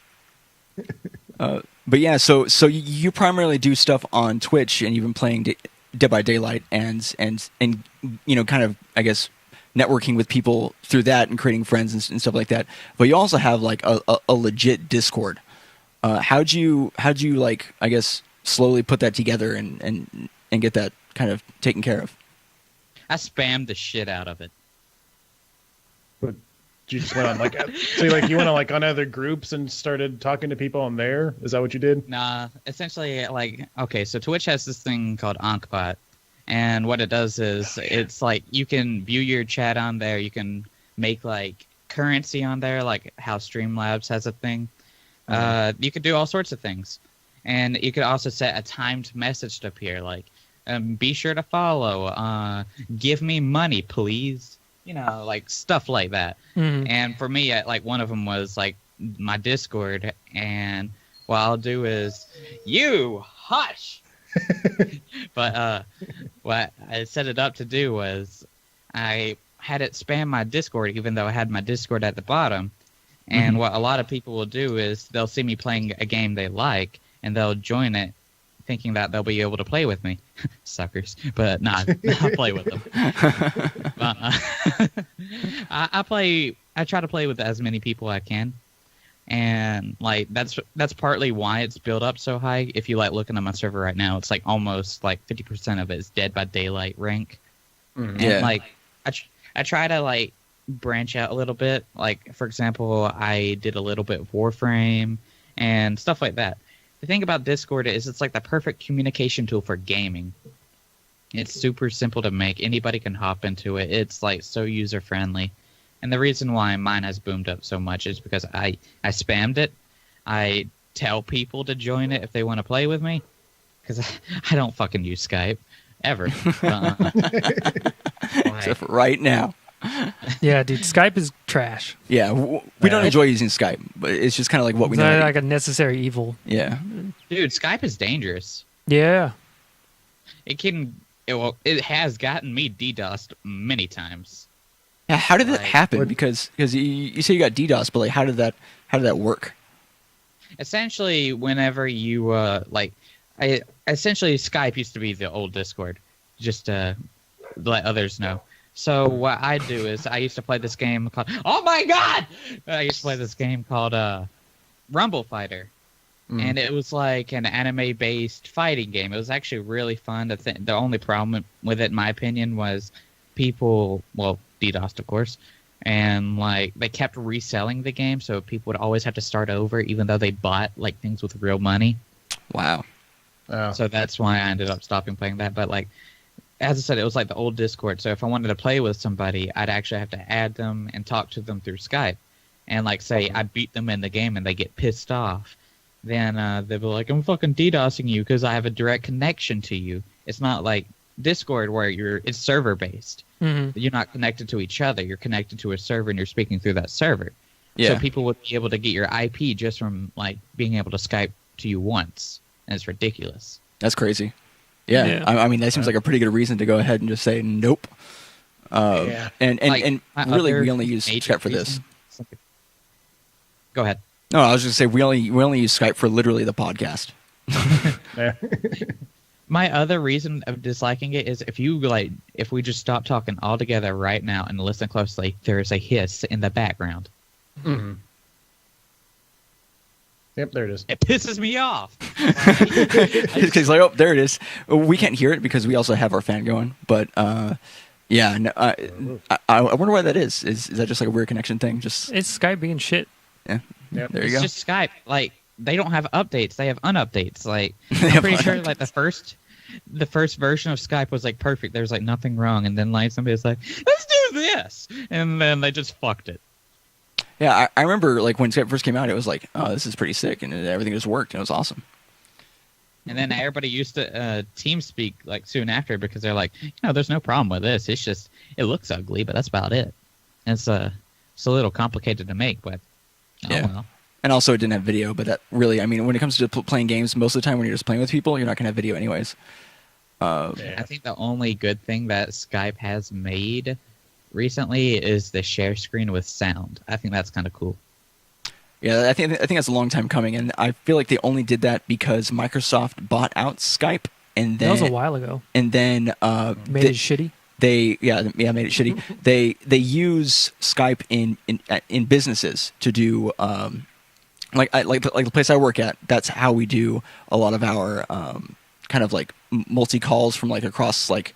But yeah, so you primarily do stuff on Twitch, and you've been playing Dead by Daylight, and kind of, I guess, networking with people through that and creating friends and stuff like that. But you also have like a legit Discord. How'd you like, I guess, slowly put that together and get that kind of taken care of? I spammed the shit out of it. But you just went on like, so like you went on like on other groups and started talking to people on there? Is that what you did? Nah, essentially, like, okay, so Twitch has this thing called Ankbot. And what it does is it's like you can view your chat on there. You can make like currency on there, like how Streamlabs has a thing. You could do all sorts of things. And you could also set a timed message to appear, like, be sure to follow, give me money, please. Like stuff like that. And for me, like one of them was like my Discord. And what I'll do is, you hush. But what I set it up to do was I had it spam my Discord, even though I had my Discord at the bottom. And what a lot of people will do is they'll see me playing a game they like, and they'll join it thinking that they'll be able to play with me. Suckers. But nah, I'll play with them. I try to play with as many people I can. And like that's partly why it's built up so high. If you like looking at my server right now, it's like almost like 50% of it is Dead by Daylight rank. And like I try to like branch out a little bit. Like for example, I did a little bit of Warframe and stuff like that. The thing about Discord is it's like the perfect communication tool for gaming. It's super simple to make. Anybody can hop into it. It's like so user friendly. And the reason why mine has boomed up so much is because I spammed it. I tell people to join it if they want to play with me. Because I don't fucking use Skype. Ever. Except for right now. Yeah, dude, Skype is trash. Yeah, we don't enjoy using Skype, but it's just kind of like what we know. It's like a necessary evil. Yeah. Dude, Skype is dangerous. Yeah. It has gotten me DDoSed many times. Yeah, how did that happen? Because you say you got DDoS, but like how did that work? Essentially, whenever you essentially Skype used to be the old Discord, just to let others know. So what I do is I used to play this game called Rumble Fighter, and it was like an anime-based fighting game. It was actually really fun. The only problem with it, in my opinion, was people DDoSed, of course, and like they kept reselling the game, so people would always have to start over, even though they bought like things with real money. Wow. Oh. So that's why I ended up stopping playing that. But like, as I said, it was like the old Discord. So if I wanted to play with somebody, I'd actually have to add them and talk to them through Skype, and like say I beat them in the game and they get pissed off, then they'll be like, I'm fucking DDoSing you because I have a direct connection to you. It's not like Discord where it's server based. You're not connected to each other. You're connected to a server and you're speaking through that server. Yeah. So people would be able to get your IP just from like being able to Skype to you once, and it's ridiculous. That's crazy. Yeah. I mean, that seems like a pretty good reason to go ahead and just say nope. And really, we only use Skype for this. Go ahead. No, I was just gonna say we only use Skype for literally the podcast. My other reason of disliking it is if we just stop talking altogether right now and listen closely, there is a hiss in the background. Mm-hmm. Yep, there it is. It pisses me off. It's like, oh, there it is. We can't hear it because we also have our fan going. But yeah, no, I wonder why that is. Is that just like a weird connection thing? Just it's Skype being shit. Yeah, yep. There you go. It's just Skype. Like they don't have updates; they have unupdates. Like I'm pretty sure, like the first version of Skype was like perfect. There's like nothing wrong, and then like somebody's like, "Let's do this," and then they just fucked it. Yeah, I remember like when Skype first came out, it was like, oh, this is pretty sick, and everything just worked, and it was awesome. And then everybody used to TeamSpeak like soon after because they're like, there's no problem with this. It's just it looks ugly, but that's about it. And it's a little complicated to make, but yeah. Well. And also, it didn't have video, but that really, I mean, when it comes to playing games, most of the time when you're just playing with people, you're not gonna have video anyways. I think the only good thing that Skype has made recently is the share screen with sound. I think that's kind of cool. Yeah, I think that's a long time coming, and I feel like they only did that because Microsoft bought out Skype, and then that was a while ago. And then made it shitty. Made it shitty. They use Skype in businesses to do like the place I work at. That's how we do a lot of our kind of like multi calls from like across like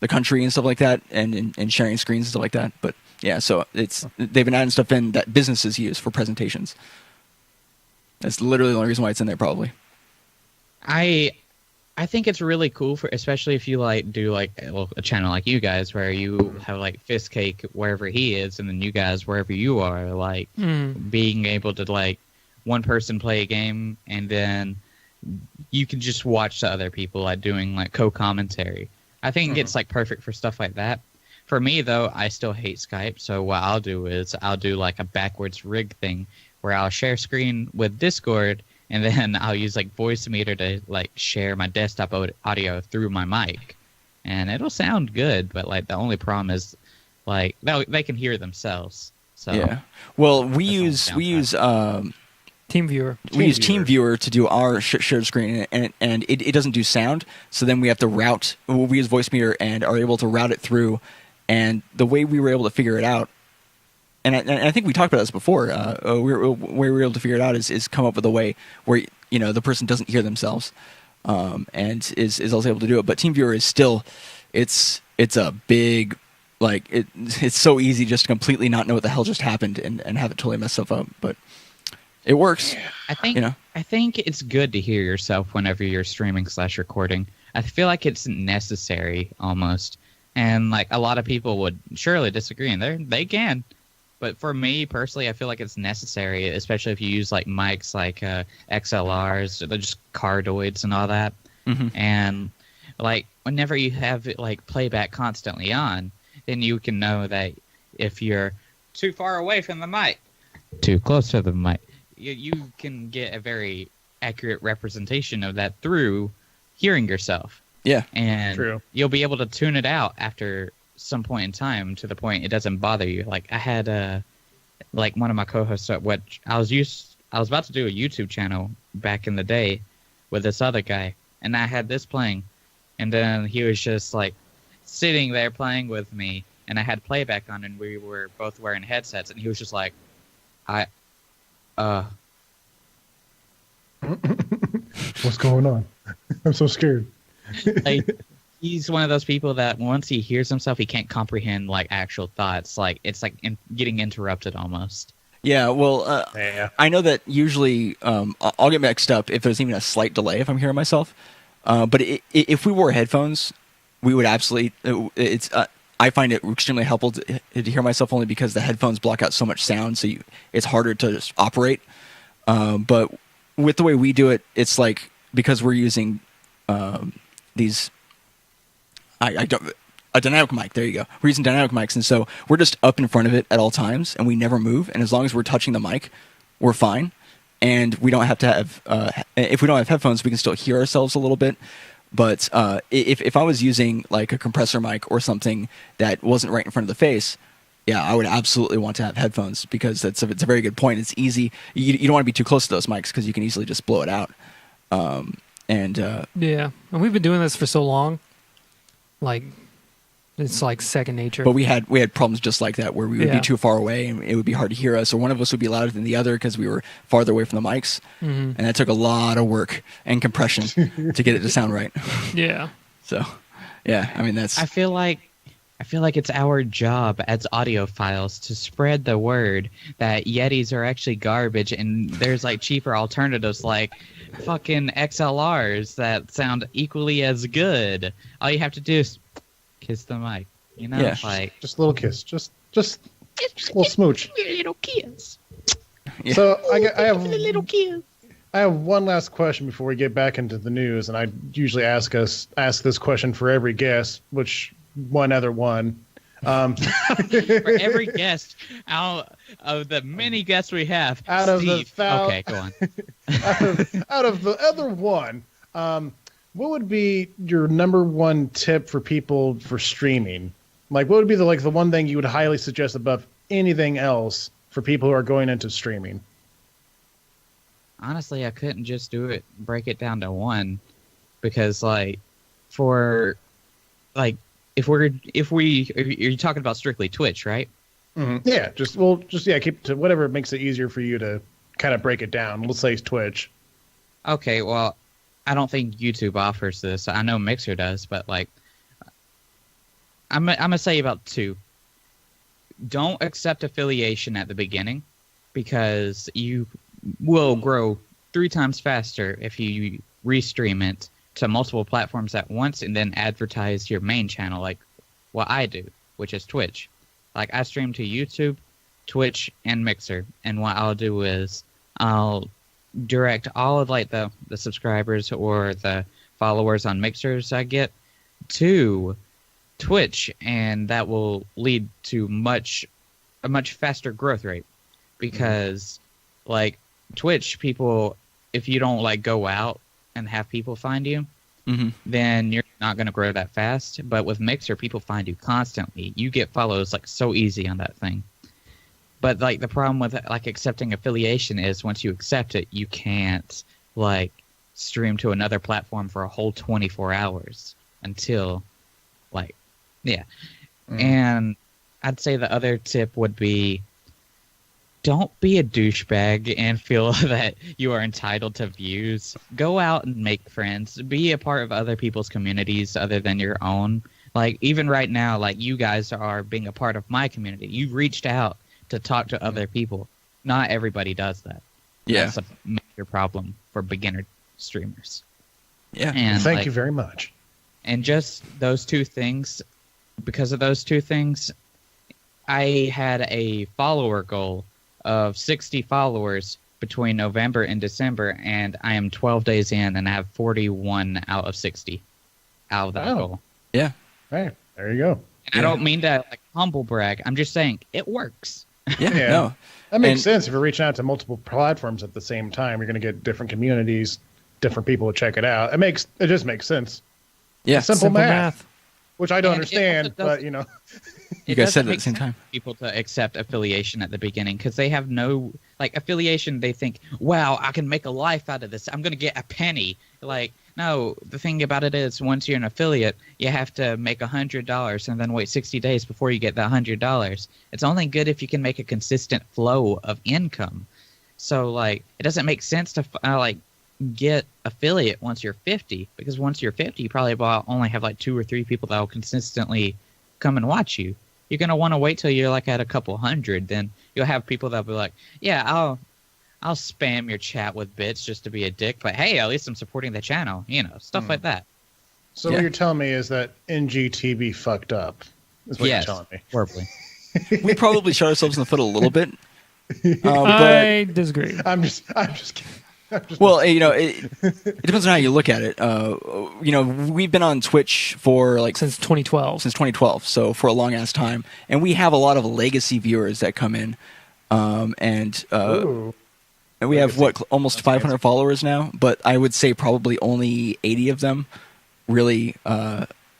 the country and stuff like that, and sharing screens and stuff like that. But yeah, so they've been adding stuff in that businesses use for presentations. That's literally the only reason why it's in there, probably. I think it's really cool for, especially if you like do like a channel like you guys where you have like Fist Cake wherever he is, and then you guys wherever you are, like being able to like one person play a game and then you can just watch the other people like doing like co-commentary. I think it's like perfect for stuff like that. For me, though, I still hate Skype, so what I'll do is I'll do like a backwards rig thing where I'll share screen with Discord, and then I'll use like Voicemeeter to like share my desktop audio through my mic, and it'll sound good. But like the only problem is like they can hear themselves. So yeah, well we use TeamViewer. We use TeamViewer to do our shared screen, and it doesn't do sound. So then we have to route. We use Voicemeeter and are able to route it through. And the way we were able to figure it out, and I think we talked about this before. We were able to figure it out is come up with a way where the person doesn't hear themselves, and is also able to do it. But TeamViewer is still, it's a big it's so easy just to completely not know what the hell just happened and have it totally mess stuff up, but. It works. I think it's good to hear yourself whenever you're streaming / recording. I feel like it's necessary almost, and like a lot of people would surely disagree, and they can. But for me personally, I feel like it's necessary, especially if you use like mics like XLRs, they're just cardioids and all that. Mm-hmm. And like whenever you have like playback constantly on, then you can know that if you're too far away from the mic, too close to the mic. You can get a very accurate representation of that through hearing yourself. Yeah, and true. You'll be able to tune it out after some point in time to the point it doesn't bother you. Like I had like one of my co-hosts at what I was about to do a YouTube channel back in the day with this other guy, and I had this playing, and then he was just like sitting there playing with me, and I had playback on, and we were both wearing headsets, and he was just like, what's going on? I'm so scared. Like, he's one of those people that once he hears himself, he can't comprehend like actual thoughts. Like it's like getting interrupted almost. Yeah, well, I know that usually I'll get mixed up if there's even a slight delay if I'm hearing myself. But if we wore headphones, we would absolutely. I find it extremely helpful to hear myself only because the headphones block out so much sound, so it's harder to just operate. But with the way we do it, it's like because we're using these. I a dynamic mic. There you go. We're using dynamic mics, and so we're just up in front of it at all times, and we never move. And as long as we're touching the mic, we're fine. And we don't have to have. If we don't have headphones, we can still hear ourselves a little bit. But if I was using like a compressor mic or something that wasn't right in front of the face, yeah, I would absolutely want to have headphones, because it's a very good point. It's easy. You don't want to be too close to those mics because you can easily just blow it out. Yeah, and we've been doing this for so long, like it's like second nature. But we had problems just like that, where we would be too far away and it would be hard to hear us, or one of us would be louder than the other because we were farther away from the mics, and that took a lot of work and compression to get it to sound right. Yeah. So, yeah, I mean that's. I feel like it's our job as audiophiles to spread the word that Yetis are actually garbage, and there's like cheaper alternatives like fucking XLRs that sound equally as good. All you have to do is kiss the mic, you know? Yeah. Like Just a little kiss. Just a little smooch. a little kiss. Yeah. So I have A little kiss. I have one last question before we get back into the news, and I usually ask this question for every guest, which one other one. For every guest out of the many guests we have, Out of the Steve. Okay, go on. out of the other one, what would be your number one tip for people for streaming? Like, what would be the one thing you would highly suggest above anything else for people who are going into streaming? Honestly, I couldn't just break it down to one, because if you're talking about strictly Twitch, right? Mm-hmm. Yeah, keep to whatever makes it easier for you to kind of break it down. Let's say Twitch. Okay, well, I don't think YouTube offers this. I know Mixer does, but I'm gonna say about two. Don't accept affiliation at the beginning, because you will grow 3 times faster if you restream it to multiple platforms at once and then advertise your main channel, like what I do, which is Twitch. Like, I stream to YouTube, Twitch, and Mixer, and what I'll do is I'll direct all of the subscribers or the followers on Mixers I get to Twitch, and that will lead to a much faster growth rate, because Twitch people, if you don't go out and have people find you, then you're not going to grow that fast. But with Mixer, people find you constantly. You get follows so easy on that thing. But the problem with accepting affiliation is once you accept it, you can't stream to another platform for a whole 24 hours until And I'd say the other tip would be, don't be a douchebag and feel that you are entitled to views. Go out and make friends. Be a part of other people's communities other than your own. Even right now, you guys are being a part of my community. You've reached out to talk to other people. Not everybody does that. Yeah. That's a major problem for beginner streamers. Yeah. And Thank you very much. And just those two things, because of those two things, I had a follower goal of 60 followers between November and December, and I am 12 days in, and I have 41 out of 60 out of that goal. Yeah. Hey, there you go. And I don't mean to humble brag. I'm just saying it works. Yeah. No. That makes sense. If you're reaching out to multiple platforms at the same time, you're going to get different communities, different people to check it out. It just makes sense. Yeah. It's simple math. Which I don't understand, but you guys said it at the same time. People to accept affiliation at the beginning, because they have no affiliation. They think, wow, I can make a life out of this. I'm going to get a penny. No, the thing about it is, once you're an affiliate, you have to make $100 and then wait 60 days before you get that $100. It's only good if you can make a consistent flow of income. So it doesn't make sense to get affiliate once you're 50, because once you're 50, you probably only have 2 or 3 people that will consistently come and watch you. You're going to want to wait till you're at a couple hundred. Then you'll have people that'll be like, yeah, I'll spam your chat with bits just to be a dick, but hey, at least I'm supporting the channel, stuff like that. So what you're telling me is that NGTV fucked up, is what you're telling me. Horribly. We probably shot ourselves in the foot a little bit. I disagree. I'm just kidding. Well, it depends on how you look at it. We've been on Twitch for since 2012. Since 2012, so for a long ass time, and we have a lot of legacy viewers that come in, and we have almost 500 followers now. But I would say probably only 80 of them really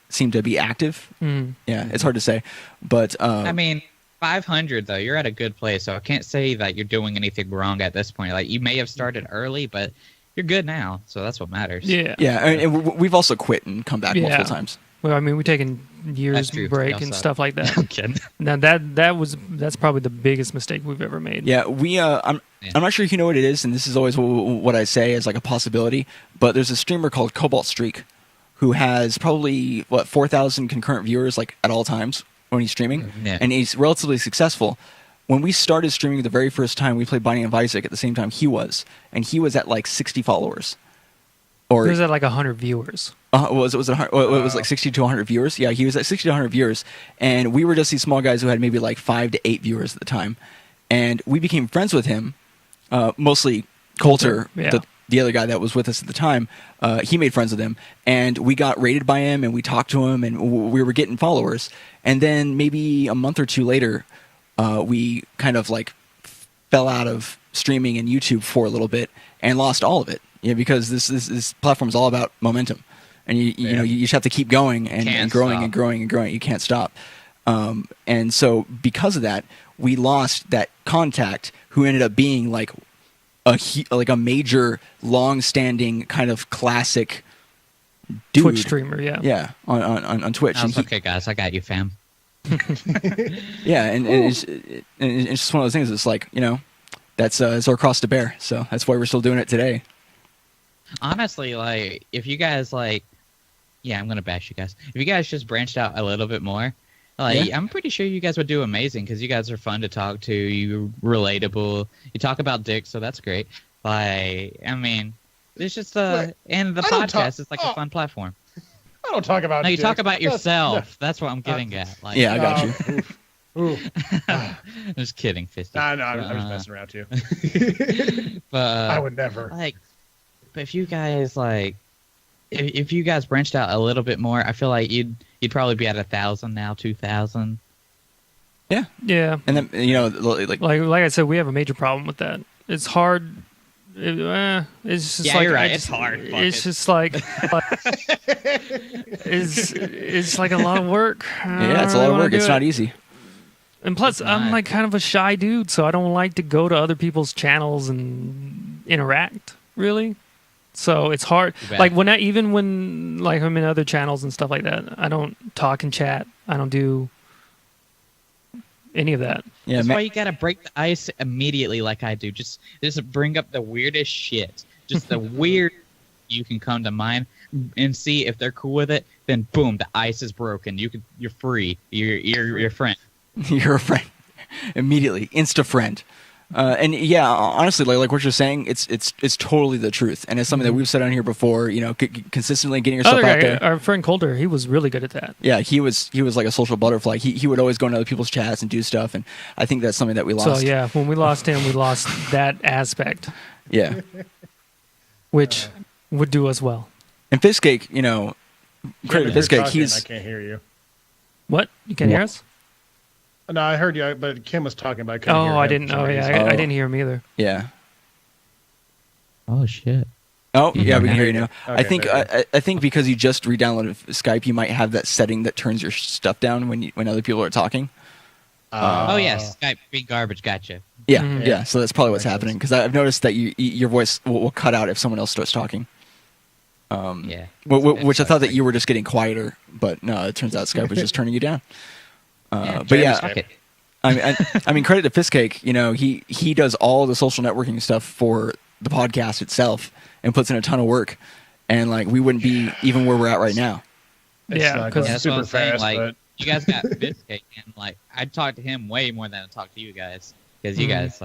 seem to be active. Yeah, it's hard to say, but I mean, 500 though, you're at a good place, so I can't say that you're doing anything wrong at this point. Like, you may have started early, but you're good now, so that's what matters. Yeah, and we've also quit and come back multiple times. Well, I mean, we've taken years break and stuff like that. I'm kidding. Now that's probably the biggest mistake we've ever made. Yeah, I'm not sure if you know what it is, and this is always what I say as like a possibility, but there's a streamer called Cobalt Streak who has probably 4,000 concurrent viewers like at all times when he's streaming, and he's relatively successful. When we started streaming the very first time, we played Binding of Isaac at the same time he was, and he was at like 60 followers. Or he was at like 100 viewers. It was like 60 to 100 viewers. Yeah, he was at 60 to 100 viewers, and we were just these small guys who had maybe like 5 to 8 viewers at the time, and we became friends with him, mostly Coulter, the other guy that was with us at the time. He made friends with him, and we got rated by him, and we talked to him, and we were getting followers. And then maybe a month or two later, we kind of like fell out of streaming and YouTube for a little bit and lost all of it. Because this platform is all about momentum, and you just have to keep going and growing and growing and growing. You can't stop. And so because of that, we lost that contact who ended up being like a major, long-standing kind of classic dude. Twitch streamer, yeah, on Twitch. That's okay, guys. I got you, fam. Yeah, and it's just one of those things. It's like that's it's our cross to bear. So that's why we're still doing it today. Honestly, like, if you guys I'm gonna bash you guys. If you guys just branched out a little bit more, I'm pretty sure you guys would do amazing because you guys are fun to talk to. You're relatable. You talk about dick, so that's great. I mean, it's just and the podcast is like a fun platform. I don't talk about. No, you talk about yourself. That's what I'm getting at. Like, I got you. Ooh. Just kidding, Fisty. No, I'm just messing around too. But I would never. But if you guys if you guys branched out a little bit more, I feel like you'd probably be at 1,000 now, 2,000. Yeah. And then like I said, we have a major problem with that. It's hard. It's just you're right. It's hard. Just like it's like a lot of work. It's a lot of work. It's not easy. And plus, I'm like kind of a shy dude, so I don't like to go to other people's channels and interact. Really. So it's hard. Like when I'm in other channels and stuff like that, I don't talk and chat. I don't do any of that. Yeah, that's why you gotta break the ice immediately, like I do. Just bring up the weirdest shit, just the weird you can come to mind, and see if they're cool with it. Then boom, the ice is broken. You're free. You're a friend. You're a friend immediately, insta friend. And yeah, honestly, like what you're saying, it's totally the truth, and it's something that we've said on here before. Consistently getting yourself out there. Our friend Coulter, he was really good at that. Yeah, he was like a social butterfly. He would always go into other people's chats and do stuff, and I think that's something that we lost. So yeah, when we lost him, we lost that aspect. Yeah, which would do us well. And Fistcake, credit to Fistcake. I can't hear you. What? You can't hear us? No, I heard you, but Kim was talking, but I couldn't hear him. I didn't. Oh, yeah, I didn't hear him either. Yeah. Oh shit. Oh yeah, we can hear you now. Okay, I think because you just re-downloaded Skype, you might have that setting that turns your stuff down when other people are talking. Oh yes, Skype being garbage. Gotcha. Yeah, yeah. So that's probably what's happening because I've noticed that your voice will cut out if someone else starts talking. Yeah. Which I thought that you were just getting quieter, but no, it turns out Skype was just turning you down. But yeah, I mean, credit to Fistcake. He does all the social networking stuff for the podcast itself and puts in a ton of work, and like we wouldn't be even where we're at right now. Because it's super fast. But you guys got Fistcake, and like I'd talk to him way more than I talk to you guys because you guys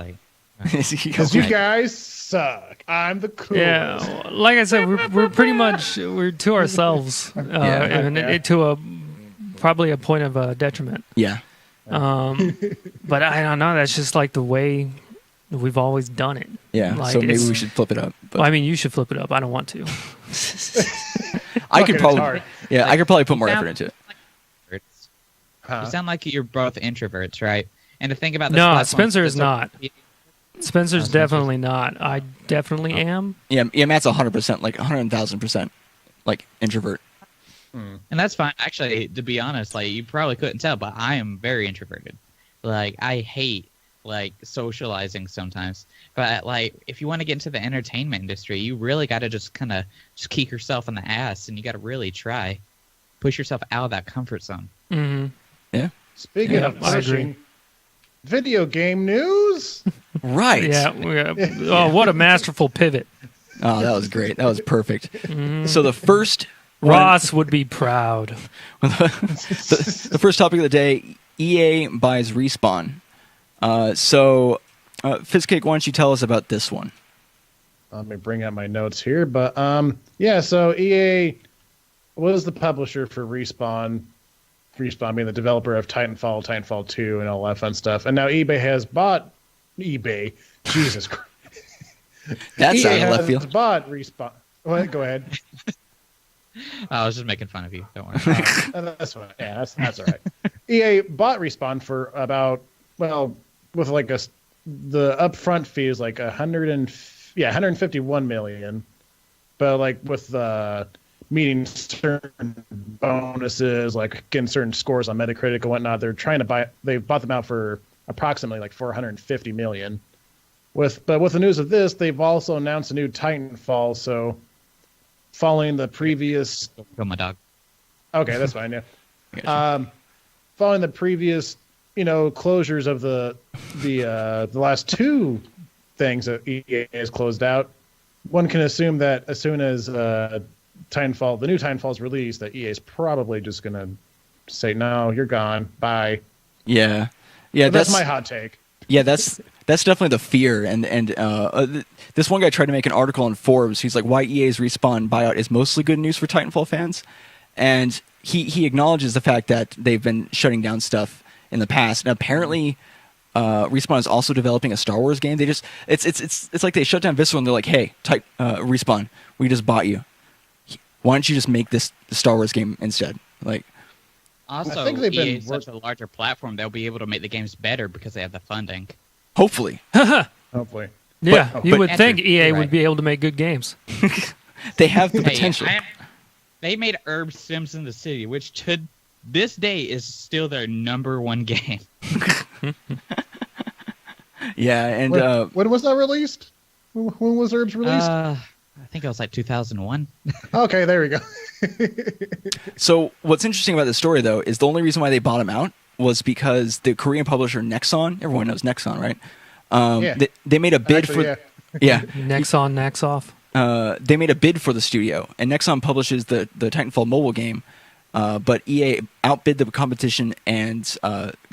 because you guys suck. I'm the coolest. Yeah, like I said, we're pretty much we're to ourselves, and to probably a point of detriment. Yeah. But I don't know. That's just like the way we've always done it. Yeah. Like, so maybe we should flip it up. But Well, I mean, you should flip it up. I don't want to. I could It's probably, hard. I could probably put more effort into it. Huh? You sound like you're both introverts, right? And to think about this No, platform, Spencer is it's not. Spencer's definitely not. I definitely am. Yeah, Matt's 100%, like 100,000%, like introvert. And that's fine. Actually, to be honest, like you probably couldn't tell, but I am very introverted. Like I hate like socializing sometimes. But like if you want to get into the entertainment industry, you really got to just kind of just kick yourself in the ass, and you got to really try push yourself out of that comfort zone. Mm-hmm. Yeah. Speaking of I pushing, video game news. Right. Yeah. Oh, what a masterful pivot. Oh, that was great. That was perfect. Mm-hmm. So the first Ross would be proud. the first topic of the day, EA buys Respawn. So Fizzcake, why don't you tell us about this one? Let me bring out my notes here. But yeah, so EA was the publisher for Respawn. Respawn being the developer of Titanfall, Titanfall 2, and all that fun stuff. And now eBay has bought eBay. Jesus Christ. That's EA out of left has field. bought Respawn. Well, go ahead. I was just making fun of you. Don't worry. That's fine. Yeah, that's all right. EA bought Respawn for about, well, with like the upfront fee is like 151 million, but like with meeting certain bonuses, like getting certain scores on Metacritic and whatnot, they bought them out for approximately like 450 million. But with the news of this, they've also announced a new Titanfall. So following the previous, Kill my dog. okay, that's fine. Yeah. Following the previous, closures of the last two things that EA has closed out, one can assume that as soon as the new Titanfall is released, that EA is probably just gonna say, "No, you're gone, bye." Yeah. But that's my hot take. Yeah, that's definitely the fear. And this one guy tried to make an article on Forbes. He's like, why EA's Respawn buyout is mostly good news for Titanfall fans. And he acknowledges the fact that they've been shutting down stuff in the past. And apparently, Respawn is also developing a Star Wars game. They just it's like they shut down Visceral and they're like, hey, Respawn, we just bought you. Why don't you just make this the Star Wars game instead? Like, Also, I think they've EA been is such a larger platform; they'll be able to make the games better because they have the funding. hopefully. Hopefully. Yeah, you would Andrew, think EA you're would right. be able to make good games. They have the Hey, potential. they made Herb Sims in the City, which to this day is still their #1 game. Yeah, and When was that released? When was Herbs released? I think it was like 2001. Okay, there we go. so what's interesting about this story, though, is the only reason why they bought him out was because the Korean publisher Nexon, everyone knows Nexon, right? Yeah. They made a bid Actually, for... Yeah. Nexon, Naxoff. They made a bid for the studio, and Nexon publishes the Titanfall mobile game, but EA outbid the competition and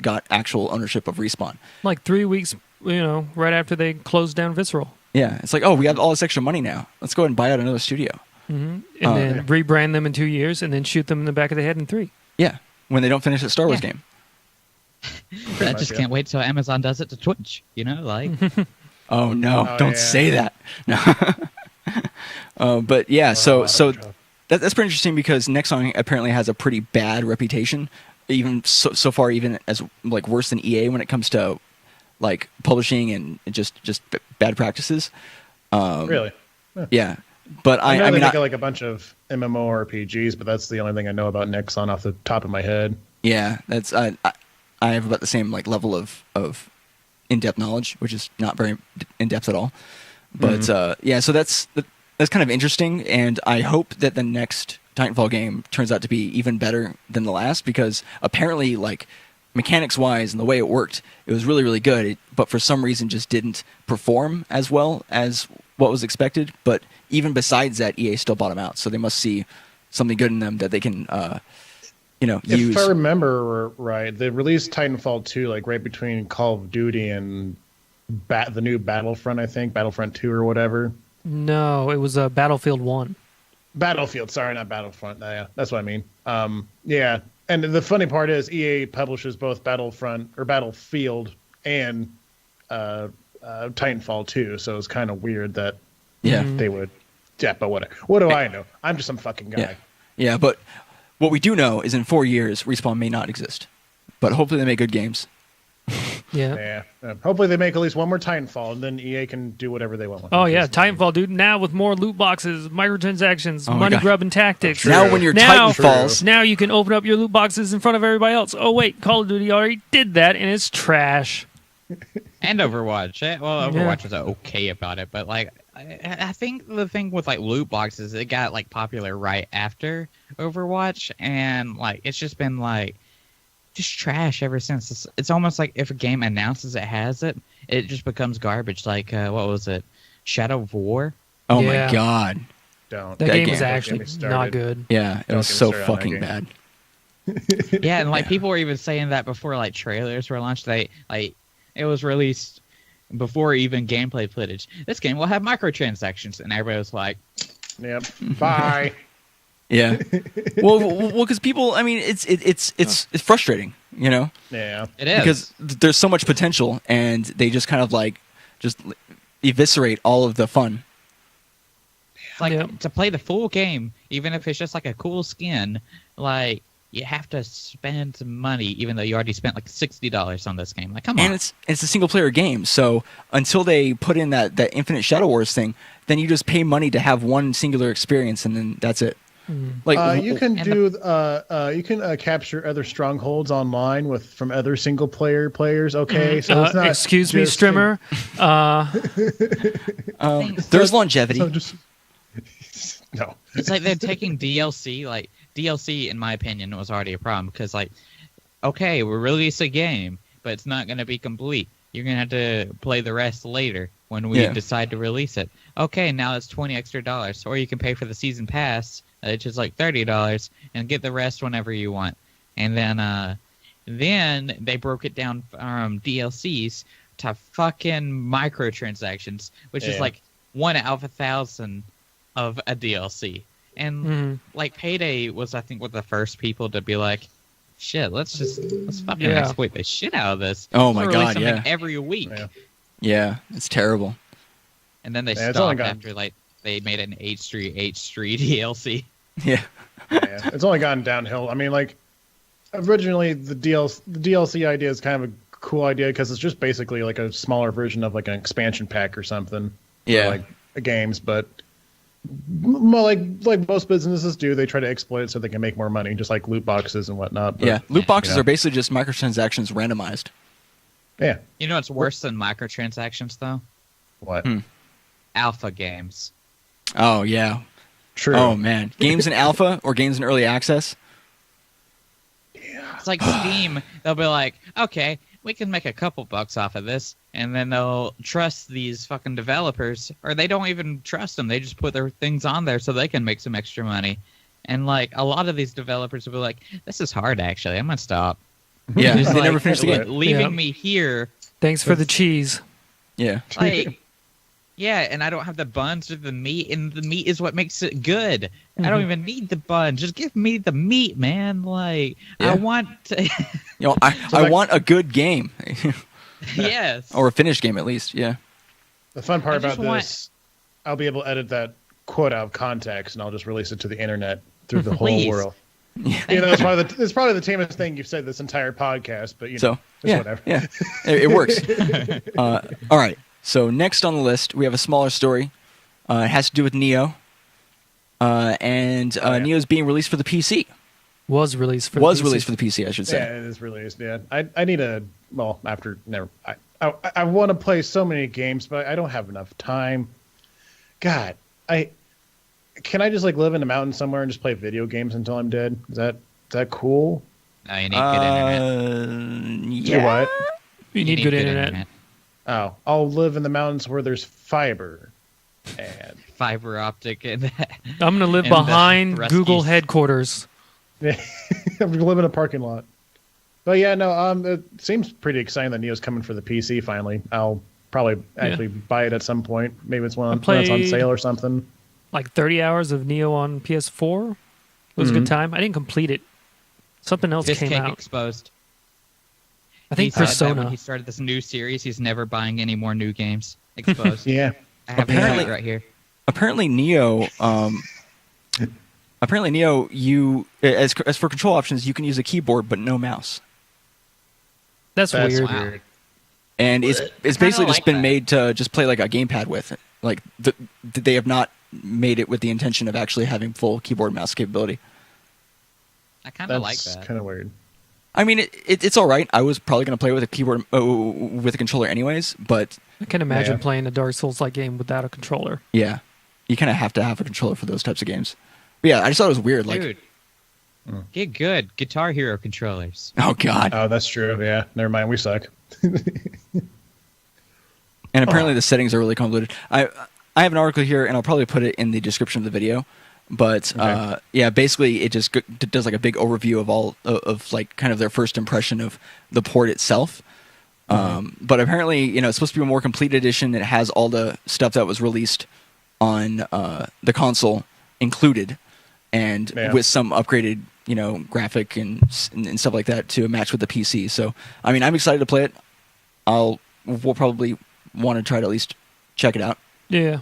got actual ownership of Respawn. Like 3 weeks, right after they closed down Visceral. Yeah, it's like, oh, we have all this extra money now. Let's go ahead and buy out another studio. Mm-hmm. And then rebrand them in 2 years, and then shoot them in the back of the head in 3. Yeah, when they don't finish the Star Wars game. I just can't wait till Amazon does it to Twitch. Like. Oh no! Oh, don't yeah. say that. No. But yeah, so that's pretty interesting because Nexon apparently has a pretty bad reputation, even so far, even as like worse than EA when it comes to like publishing and just bad practices. Really? Yeah, but I know I they mean, make like a bunch of MMORPGs, but that's the only thing I know about Nexon off the top of my head. yeah, that's I have about the same like level of in-depth knowledge, which is not very in-depth at all. But yeah, so that's kind of interesting, and I hope that the next Titanfall game turns out to be even better than the last, because apparently, like, mechanics-wise and the way it worked, it was really, really good, but for some reason just didn't perform as well as what was expected. But even besides that, EA still bought them out, so they must see something good in them that they can use. If I remember right, they released Titanfall 2 like right between Call of Duty and the new Battlefront, I think, Battlefront 2 or whatever. No, it was Battlefield 1. Battlefield, sorry, not Battlefront. Yeah, that's what I mean. Yeah, and the funny part is EA publishes both Battlefield and Titanfall 2, so it's kind of weird that Yeah. They would. Yeah, but whatever. What do I know? I'm just some fucking guy. Yeah, but what we do know is in 4 years, Respawn may not exist. But hopefully they make good games. Yeah. Hopefully they make at least one more Titanfall, and then EA can do whatever they want with Oh it. yeah, Titanfall, dude. Now with more loot boxes, microtransactions, Oh my money God. grubbing tactics. Now when your Now- Titan falls, Now you can open up your loot boxes in front of everybody else. Oh wait, Call of Duty already did that, and it's trash. And Overwatch. Well, Yeah. Overwatch was okay about it, but like I think the thing with like loot boxes, it got like popular right after Overwatch, and like it's just been like just trash ever since. It's almost like if a game announces it has it, it just becomes garbage. Like what was it, Shadow of War? oh Yeah. my god, Don't. That That game game- is Don't get actually me started. not good. yeah, it Don't was get me so started on that fucking game. bad. Yeah, and like people were even saying that before like trailers were launched. They like it was released before even gameplay footage. This game will have microtransactions, and everybody was like, Yep. Bye. Yeah, well, because people, I mean, it's frustrating, you know, Yeah. "It is." because there's so much potential, and they just kind of like just eviscerate all of the fun. It's like Yep. to play the full game, even if it's just like a cool skin, like you have to spend some money, even though you already spent like $60 on this game. Like, come on. And it's a single player game, so until they put in that Infinite Shadow Wars thing, then you just pay money to have one singular experience, and then that's it. Like You can and do. You can capture other strongholds online from other single player players. Okay, so it's not. Excuse me, just- Strimmer. there's longevity. So just no. It's like they're taking DLC. Like DLC, in my opinion, was already a problem because, like, okay, we release a game, but it's not going to be complete. You're going to have to play the rest later when we decide to release it. Okay, now it's $20 extra, or you can pay for the season pass, which is like $30, and get the rest whenever you want. And then they broke it down from DLCs to fucking microtransactions, which is like 1 out of 1,000 of a DLC. And like Payday was, I think, one of the first people to be like, shit, let's fucking exploit the shit out of this. Oh my We'll God, release something yeah. every week. Yeah, it's terrible. And then they Yeah, it's only stopped gone- after like they made an H3 DLC. Yeah, Yeah, it's only gone downhill. I mean, like originally the DLC idea is kind of a cool idea because it's just basically like a smaller version of like an expansion pack or something. Yeah. For, like games, but well, like most businesses do, they try to exploit it so they can make more money, just like loot boxes and whatnot. But, yeah. Loot boxes Yeah. are basically just microtransactions randomized. Yeah. You know what's worse than microtransactions though? What? Alpha games. Oh yeah. True. Oh man, games in alpha or games in early access. It's like Steam. They'll be like, okay, we can make a couple bucks off of this, and then they'll trust these fucking developers, or they don't even trust them. They just put their things on there so they can make some extra money. And like a lot of these developers will be like, this is hard actually. I'm gonna stop. Yeah, Just, they like, never finish the game. leaving Yeah. me here. Thanks for the cheese. Yeah, Like, yeah, and I don't have the buns or the meat, and the meat is what makes it good. I don't even need the bun. Just give me the meat, man. Like, Yeah. I want to. you know, I want a good game, Yes. or a finished game at least. Yeah, The fun part I about just want- this, I'll be able to edit that quote out of context, and I'll just release it to the internet through the whole Please. world. You know, it's probably the tamest thing you've said this entire podcast, but you know, so it's yeah, whatever. yeah, it works. All right, so next on the list we have a smaller story. It has to do with Nioh, and Nioh's being released for the PC. Was released for Released for the PC, I should say. Yeah, it is released. Yeah, I need a I want to play so many games, but I don't have enough time. God, can I just like live in a mountain somewhere and just play video games until I'm dead? Is that cool? No, you need good internet. Do Yeah. what? You need good internet. Oh, I'll live in the mountains where there's fiber. And Fiber optic and I'm gonna live And the behind Ruskies. Google headquarters. I'm gonna live in a parking lot. But yeah, no, it seems pretty exciting that Neo's coming for the PC finally. I'll probably actually buy it at some point. Maybe it's when it's on played- sale or something. Like 30 hours of Neo on PS4. It was a good time. I didn't complete it. Something else Fist came cake out. exposed. I think He said that when Persona. he started this new series, he's never buying any more new games. Exposed. Yeah. I have Apparently- it right here. apparently Nioh, you as for control options, you can use a keyboard but no mouse. That's weird. Wow. And it's basically just like been that. made to just play like a gamepad with it. Like they have not made it with the intention of actually having full keyboard mouse capability. I kind of like That's that. kind of weird. I mean, it's all right. I was probably going to play with a keyboard with a controller anyways, but I can imagine Yeah. playing a Dark Souls-like game without a controller. yeah, you kind of have to have a controller for those types of games. But yeah, I just thought it was weird. Like, Dude, get good Guitar Hero controllers. oh god. Oh, that's true. Yeah, never mind. We suck. And apparently the settings are really convoluted. I have an article here, and I'll probably put it in the description of the video. But Okay. yeah, basically it just does like a big overview of all of like kind of their first impression of the port itself. But apparently, it's supposed to be a more complete edition. It has all the stuff that was released on the console included, and Yeah. with some upgraded graphic and stuff like that to match with the PC. So I mean, I'm excited to play it. We'll probably want to try to at least check it out. Yeah.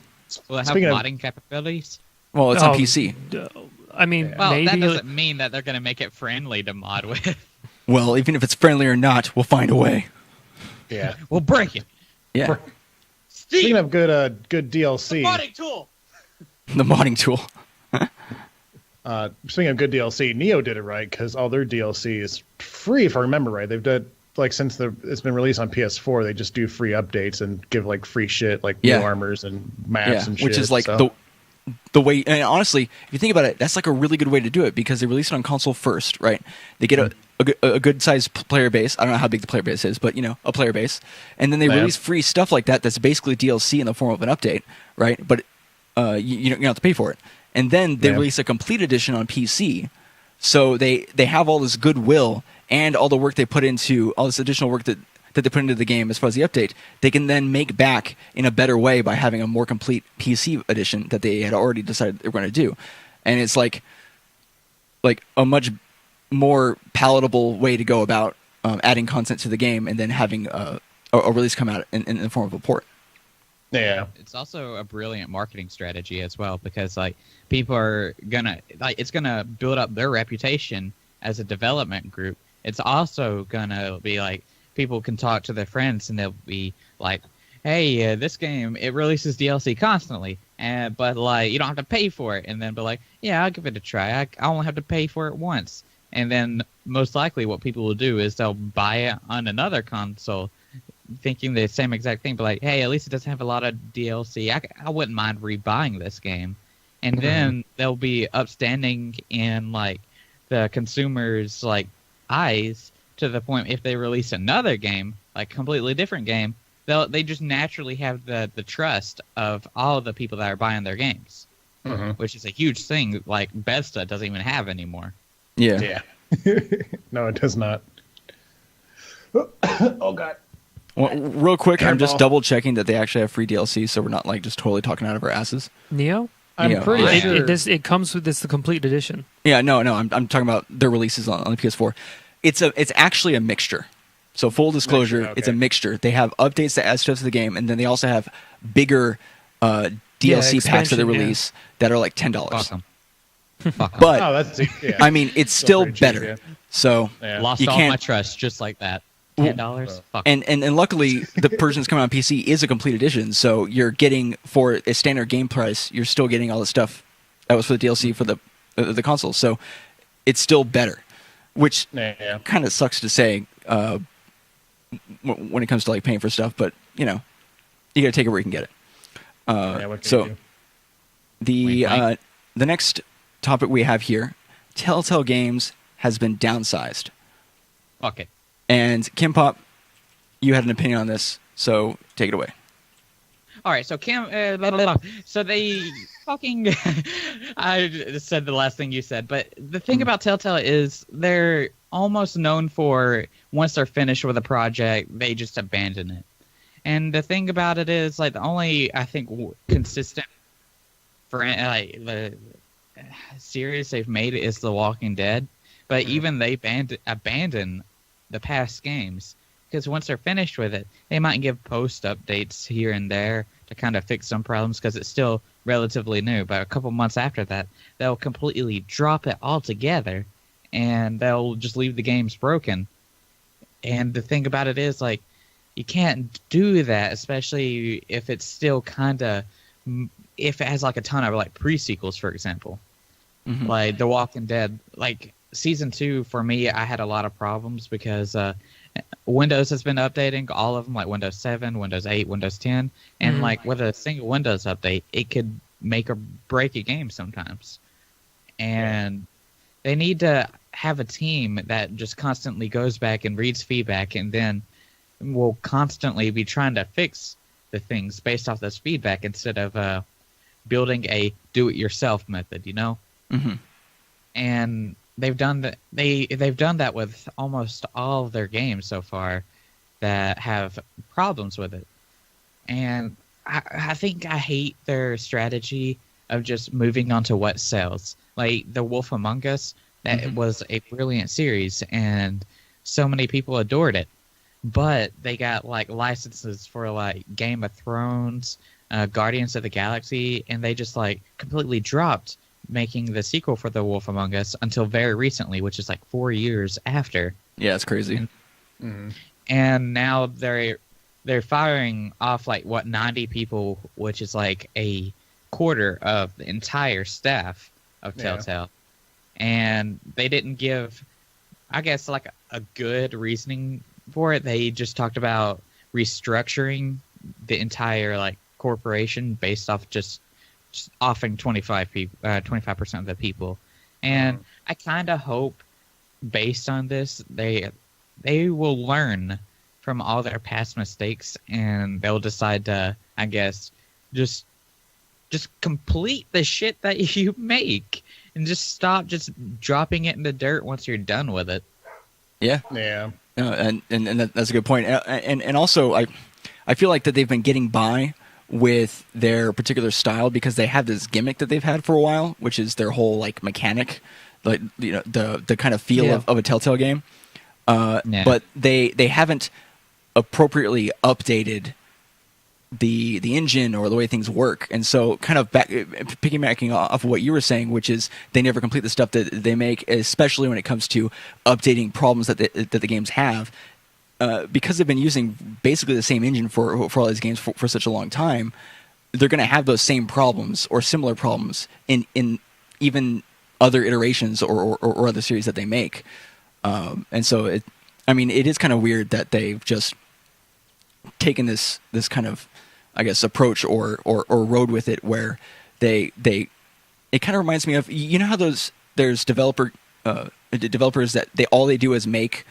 Will it have Speaking of- modding capabilities? Well, it's Oh, on PC. I mean, Well, that maybe. doesn't mean that they're going to make it friendly to mod with. Well, even if it's friendly or not, we'll find a way. Yeah. We'll break it. Yeah, Speaking Steve, of good DLC, modding tool. the modding tool. speaking of good DLC, Nioh did it right because all their DLC is free. If I remember right, they've done like since it's been released on PS4, they just do free updates and give like free shit like Yeah. new armors and maps Yeah, and shit. which is like so. the way. And honestly, if you think about it, that's like a really good way to do it because they release it on console first, right? They get a good sized player base. I don't know how big the player base is, but a player base, and then they Yeah. release free stuff like that. That's basically DLC in the form of an update, right? But you don't have to pay for it. And then they Yeah. release a complete edition on PC, so they have all this goodwill and all the work they put into all this additional work that they put into the game as far as the update, they can then make back in a better way by having a more complete PC edition that they had already decided they were going to do. And it's like a much more palatable way to go about adding content to the game and then having a release come out in the form of a port. Yeah. It's also a brilliant marketing strategy as well because like people are gonna it's gonna build up their reputation as a development group. It's also gonna be like people can talk to their friends and they'll be like, "Hey, this game it releases DLC constantly, but like you don't have to pay for it." And then be like, "Yeah, I'll give it a try. I only have to pay for it once." And then most likely what people will do is they'll buy it on another console thinking the same exact thing, but like, hey, at least it doesn't have a lot of DLC. I wouldn't mind rebuying this game. And then they'll be upstanding in like the consumer's like eyes to the point if they release another game, like completely different game, they just naturally have the trust of all of the people that are buying their games, which is a huge thing like Bethesda doesn't even have anymore. Yeah. Yeah. No, it does not. Oh god. Well, real quick, I'm just Careful. double checking that they actually have free DLC, so we're not like just totally talking out of our asses. Neo? I'm Yeah. pretty Yeah. sure. It comes with this the complete edition. Yeah, no, I'm talking about their releases on the PS4. It's actually a mixture. So full disclosure, Mixture, it's a okay. mixture. They have updates that add stuff to the game, and then they also have bigger DLC packs that they expansion, yeah. release that are like $10. Fuck 'em. Fuck 'em. But Oh, that's yeah. I mean, it's still pretty cheap, better. yeah. So Yeah. Lost you all can't- my trust just like that. Well, $10? Fuck 'em. and luckily the version that's coming on PC is a complete edition, so you're getting for a standard game price, you're still getting all the stuff that was for the DLC for the console. So it's still better, which Yeah. kind of sucks to say when it comes to like paying for stuff, but you got to take it where you can get it. Yeah, what can So you do? the Wink, wink. the next topic we have here, Telltale Games has been downsized. Fuck it. And KimPop, you had an opinion on this, so take it away. All right, so so they fucking. I said the last thing you said, but the thing about Telltale is they're almost known for once they're finished with a project, they just abandon it. And the thing about it is, like, the only I think consistent like the series they've made is The Walking Dead, but even they abandon the past games because once they're finished with it, they might give post updates here and there to kind of fix some problems because it's still relatively new. But a couple months after that, they'll completely drop it altogether, and they'll just leave the games broken. And the thing about it is, like, you can't do that, especially if it's still kind of, if it has like a ton of like pre-sequels, for example. Mm-hmm. Like The Walking Dead, like season 2 for me, I had a lot of problems because Windows has been updating all of them, like Windows 7, Windows 8, Windows 10, and like with a single Windows update, it could make or break a game sometimes. And they need to have a team that just constantly goes back and reads feedback, and then will constantly be trying to fix the things based off this feedback instead of building a do-it-yourself method, you know? Mm-hmm. And they've done that. They've done that with almost all of their games so far that have problems with it. And I think I hate their strategy of just moving on to what sells. Like The Wolf Among Us, that was a brilliant series, and so many people adored it. But they got like licenses for like Game of Thrones, Guardians of the Galaxy, and they just like completely dropped making the sequel for The Wolf Among Us until very recently, which is like 4 years after. Yeah, it's crazy. And now they're firing off like 90 people, which is like a quarter of the entire staff of Telltale. And they didn't give, I guess, like a good reasoning for it. They just talked about restructuring the entire like corporation based off just offing 25% of the people. And I kind of hope, based on this, they will learn from all their past mistakes, and they'll decide to, I guess, just complete the shit that you make, and just stop just dropping it in the dirt once you're done with it. Yeah. And that's a good point. And also, I feel like that they've been getting by with their particular style because they have this gimmick that they've had for a while, which is their whole like mechanic, like, you know, the kind of feel of a Telltale game. But they haven't appropriately updated the engine or the way things work. And so kind of piggybacking off of what you were saying, which is they never complete the stuff that they make, especially when it comes to updating problems that the games have. Because they've been using basically the same engine for all these games for such a long time, they're going to have those same problems or similar problems in even other iterations or other series that they make. And so it is kind of weird that they've just taken this kind of, I guess, approach or road with it, where it kind of reminds me of, you know how there's developers that all they do is make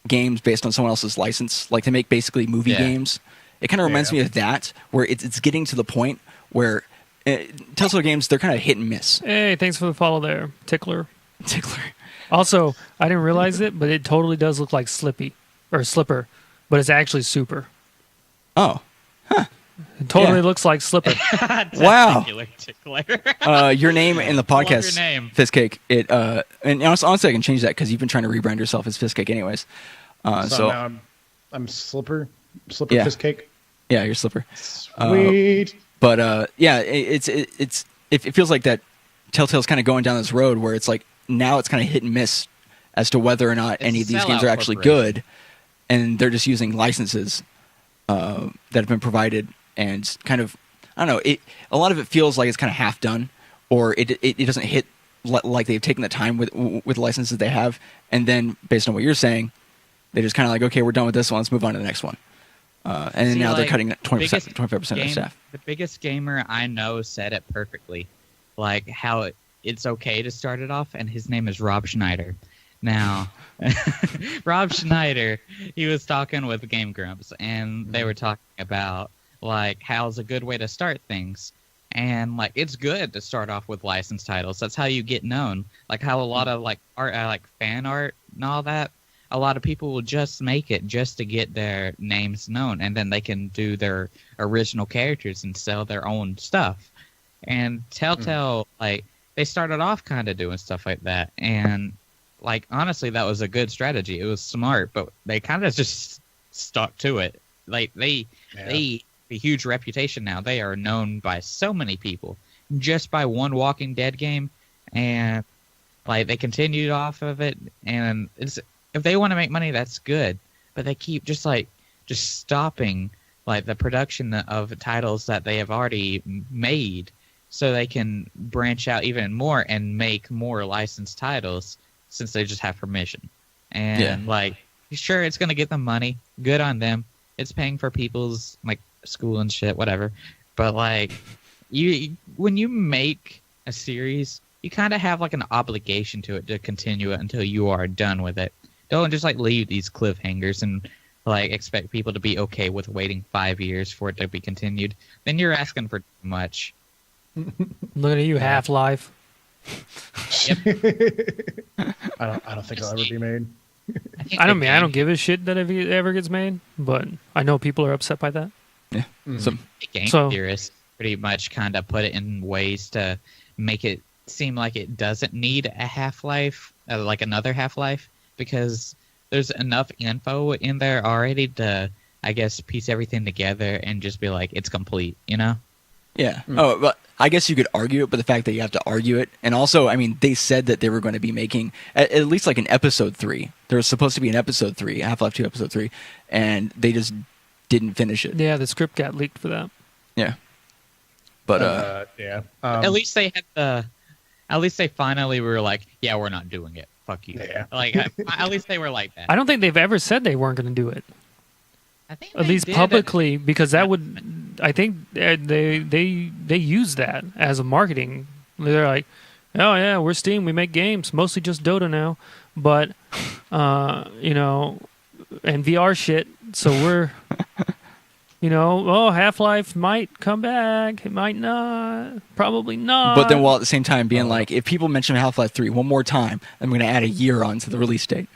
games based on someone else's license, like they make basically movie games. It kind of reminds me of that, where it's getting to the point where Telltale games, they're kind of hit and miss. Hey, thanks for the follow there, Tickler. Also, I didn't realize it, but it totally does look like Slipper, but it's actually Super. Oh, huh. It totally looks like Slipper. Wow. Your name in the podcast, Fistcake. And honestly, I can change that because you've been trying to rebrand yourself as Fistcake anyways. So now I'm Slipper Fistcake. Yeah, you're Slipper. Sweet. But it feels like that Telltale's kind of going down this road where it's like now it's kind of hit and miss as to whether or not any of these games are actually good, and they're just using licenses that have been provided. And kind of, I don't know, a lot of it feels like it's kind of half done, or it doesn't hit like they've taken the time with the licenses they have, and then based on what you're saying, they just kind of like, okay, we're done with this one, let's move on to the next one. And now they're cutting 20%, 25% of their staff. The biggest gamer I know said it perfectly, like how it's okay to start it off, and his name is Rob Schneider. Now, Rob Schneider, he was talking with Game Grumps, and they were talking about like how's a good way to start things, and like it's good to start off with licensed titles. That's how you get known. Like how a lot of like art, like fan art and all that, a lot of people will just make it just to get their names known, and then they can do their original characters and sell their own stuff. And Telltale, like they started off kind of doing stuff like that, and like honestly, that was a good strategy. It was smart, but they kind of just stuck to it. Like they a huge reputation now. They are known by so many people just by one Walking Dead game, and like they continued off of it. And if they want to make money, that's good. But they keep just stopping like the production of titles that they have already made, so they can branch out even more and make more licensed titles since they just have permission. And like, sure, it's gonna get them money. Good on them. It's paying for people's like school and shit, whatever. But like, when you make a series, you kind of have like an obligation to it to continue it until you are done with it. Don't just like leave these cliffhangers and like expect people to be okay with waiting 5 years for it to be continued. Then you're asking for too much. Look at you, Half-Life. I don't think it'll ever be made. I don't give a shit that it ever gets made, but I know people are upset by that. Yeah. The game theorists pretty much kind of put it in ways to make it seem like it doesn't need a Half-Life, like another Half-Life, because there's enough info in there already to, I guess, piece everything together and just be like, it's complete, you know? Yeah. Oh, but I guess you could argue it, but the fact that you have to argue it, and also, I mean, they said that they were going to be making at least like an episode 3. There was supposed to be an episode 3, Half-Life 2 episode 3, and they just didn't finish it. Yeah, the script got leaked for that. Yeah. But at least they had at least they finally were like, yeah, we're not doing it. Fuck you. Yeah. Like at least they were like that. I don't think they've ever said they weren't going to do it. I think at least publicly, because that would, I think they use that as a marketing. They're like, oh yeah, we're Steam, we make games, mostly just Dota now, but you know, and VR shit. So we're, you know, Half-Life might come back, it might not, probably not. But then, while at the same time being like, if people mention Half-Life 3 one more time, I'm going to add a year on to the release date.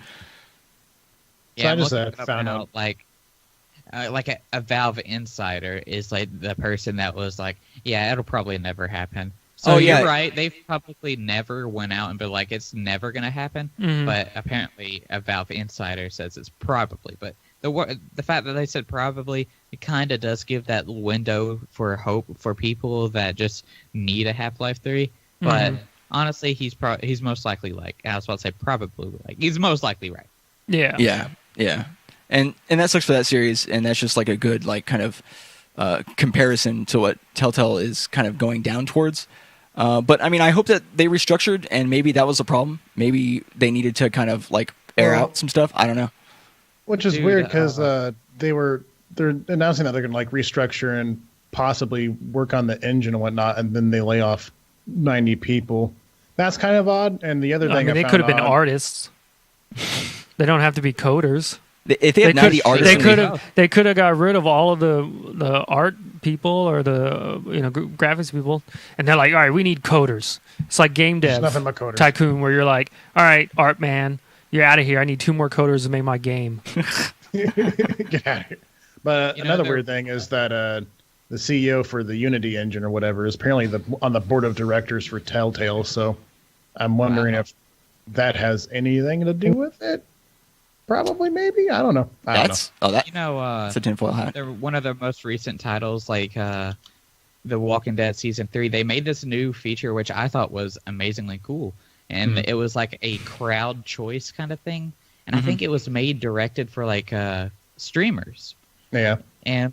Yeah, so I just found out like a Valve insider is like the person that was like, yeah, it'll probably never happen. So you're right. They've publicly never went out and been like, it's never going to happen. Mm-hmm. But apparently a Valve insider says it's probably. But the fact that they said probably, it kind of does give that window for hope for people that just need a Half-Life 3. But honestly, he's most likely like, I was about to say probably, like, he's most likely right. Yeah. Yeah. Yeah. And that sucks for that series, and that's just like a good like kind of comparison to what Telltale is kind of going down towards. But I mean, I hope that they restructured, and maybe that was a problem. Maybe they needed to kind of like air out some stuff. I don't know. Which is weird because they're announcing that they're going to like restructure and possibly work on the engine and whatnot, and then they lay off 90 people. That's kind of odd. And the other thing, they could have been artists. They don't have to be coders. If they had 90 artists, they could have got rid of all of the art people or the graphics people, and they're like, all right, we need coders. It's like game dev tycoon, where you're like, all right, art man, you're out of here. I need 2 more coders to make my game. Get out of here. But another weird thing is that the CEO for the Unity engine or whatever is apparently on the board of directors for Telltale. So I'm wondering if that has anything to do with it. Probably, maybe. I don't know. That's a tinfoil hat. They're one of their most recent titles, like The Walking Dead Season 3. They made this new feature, which I thought was amazingly cool. And it was like a crowd choice kind of thing. And I think it was directed for like streamers. Yeah. And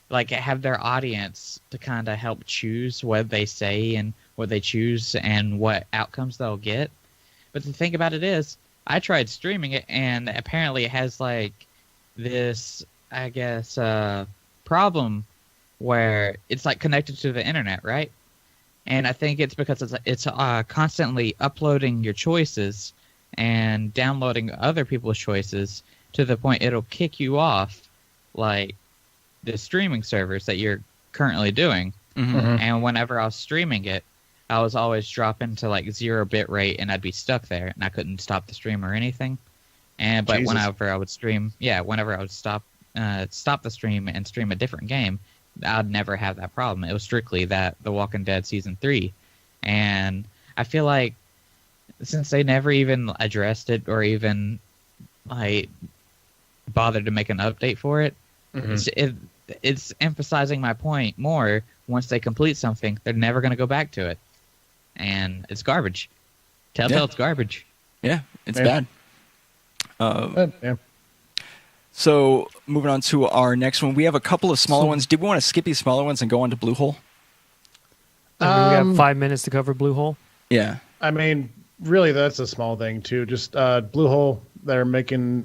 like have their audience to kind of help choose what they say and what they choose and what outcomes they'll get. But the thing about it is, I tried streaming it, and apparently it has like this, I guess, problem where it's like connected to the internet, right? And I think it's because it's constantly uploading your choices and downloading other people's choices to the point it'll kick you off like the streaming servers that you're currently doing. And whenever I was streaming it, I was always dropping to like 0 bit rate, and I'd be stuck there, and I couldn't stop the stream or anything. But whenever I would stream, whenever I would stop the stream and stream a different game, I'd never have that problem. It was strictly The Walking Dead Season 3, and I feel like since they never even addressed it or even like bother to make an update for it. Mm-hmm. It's emphasizing my point more. Once they complete something, they're never going to go back to it, and it's garbage. Telltale, it's garbage. Yeah, it's bad. Yeah. So moving on to our next one, we have a couple of smaller ones. Did we want to skip these smaller ones and go on to Bluehole? We have 5 minutes to cover Bluehole. Yeah. I mean, really, that's a small thing too. Just Bluehole, they're making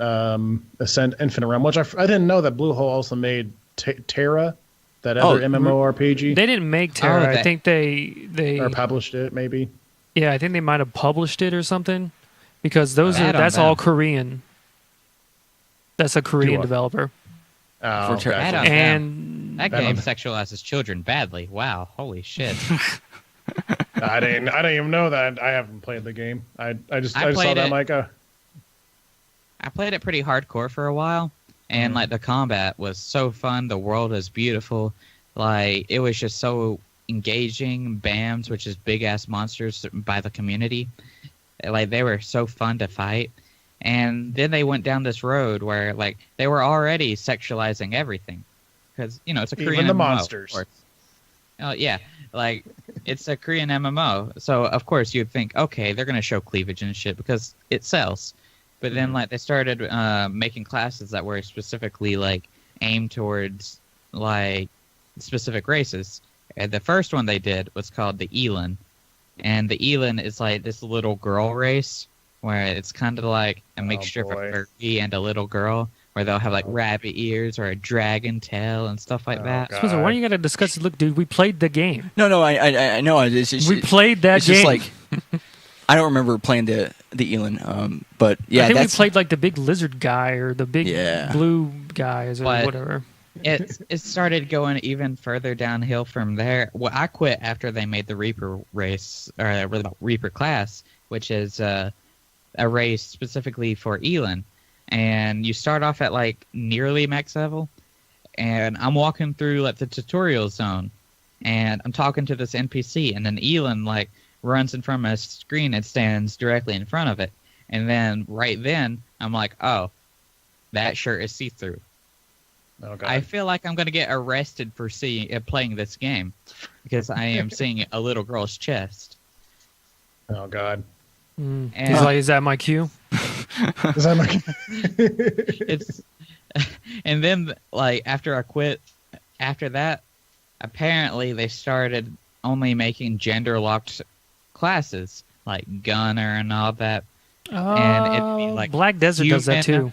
Ascent Infinite Realm, which I didn't know that Bluehole also made Terra, that other MMORPG. They didn't make Terra. I think they or published it, maybe. Yeah, I think they might have published it or something, because that's all Korean. That's a Korean develover. Oh, For okay. And that game sexualizes children badly. Wow, holy shit! I didn't even know that. I haven't played the game. I just saw that. I'm like, I played it pretty hardcore for a while, and like the combat was so fun. The world is beautiful. Like it was just so engaging. BAMs, which is big ass monsters by the community, like they were so fun to fight. And then they went down this road where like they were already sexualizing everything, because it's a Korean even the MMO, monsters. Oh yeah, like it's a Korean MMO, so of course you'd think, okay, they're gonna show cleavage and shit because it sells. But then like they started making classes that were specifically like aimed towards like specific races. And the first one they did was called the Elan, and the Elan is like this little girl race where it's kind of like a mixture of a furry and a little girl, where they'll have like rabbit ears or a dragon tail and stuff like that. Spencer, why do you gotta discuss it? Look, dude, we played the game. No, I know. We played that it's game. Just like I don't remember playing the Elan, but yeah, I think we played like the big lizard guy or the big blue guys or But whatever. It started going even further downhill from there. Well, I quit after they made the Reaper race, or Reaper class, which is a race specifically for Elan. And you start off at like nearly max level, and I'm walking through like the tutorial zone, and I'm talking to this NPC, and then Elan like runs in front of a screen and stands directly in front of it. And then right then I'm like, oh, that shirt is see-through. Oh, God. I feel like I'm going to get arrested for playing this game because I am seeing a little girl's chest. Oh, God. And he's like, is that my cue? Is that my It's and then like after I quit, after that, apparently they started only making gender-locked classes like gunner and all that. And it'd be like Black Desert does that too.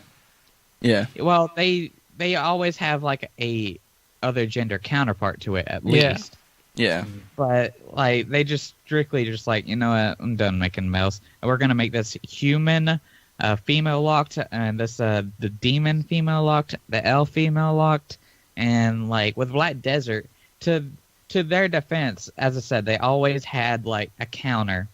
Yeah. Well, they always have like a other gender counterpart to it at least. Yeah. But like they just strictly just like, you know what, I'm done making males. We're gonna make this human female locked, and this the demon female locked, the elf female locked, and like with Black Desert, to their defense, as I said, they always had like a counter.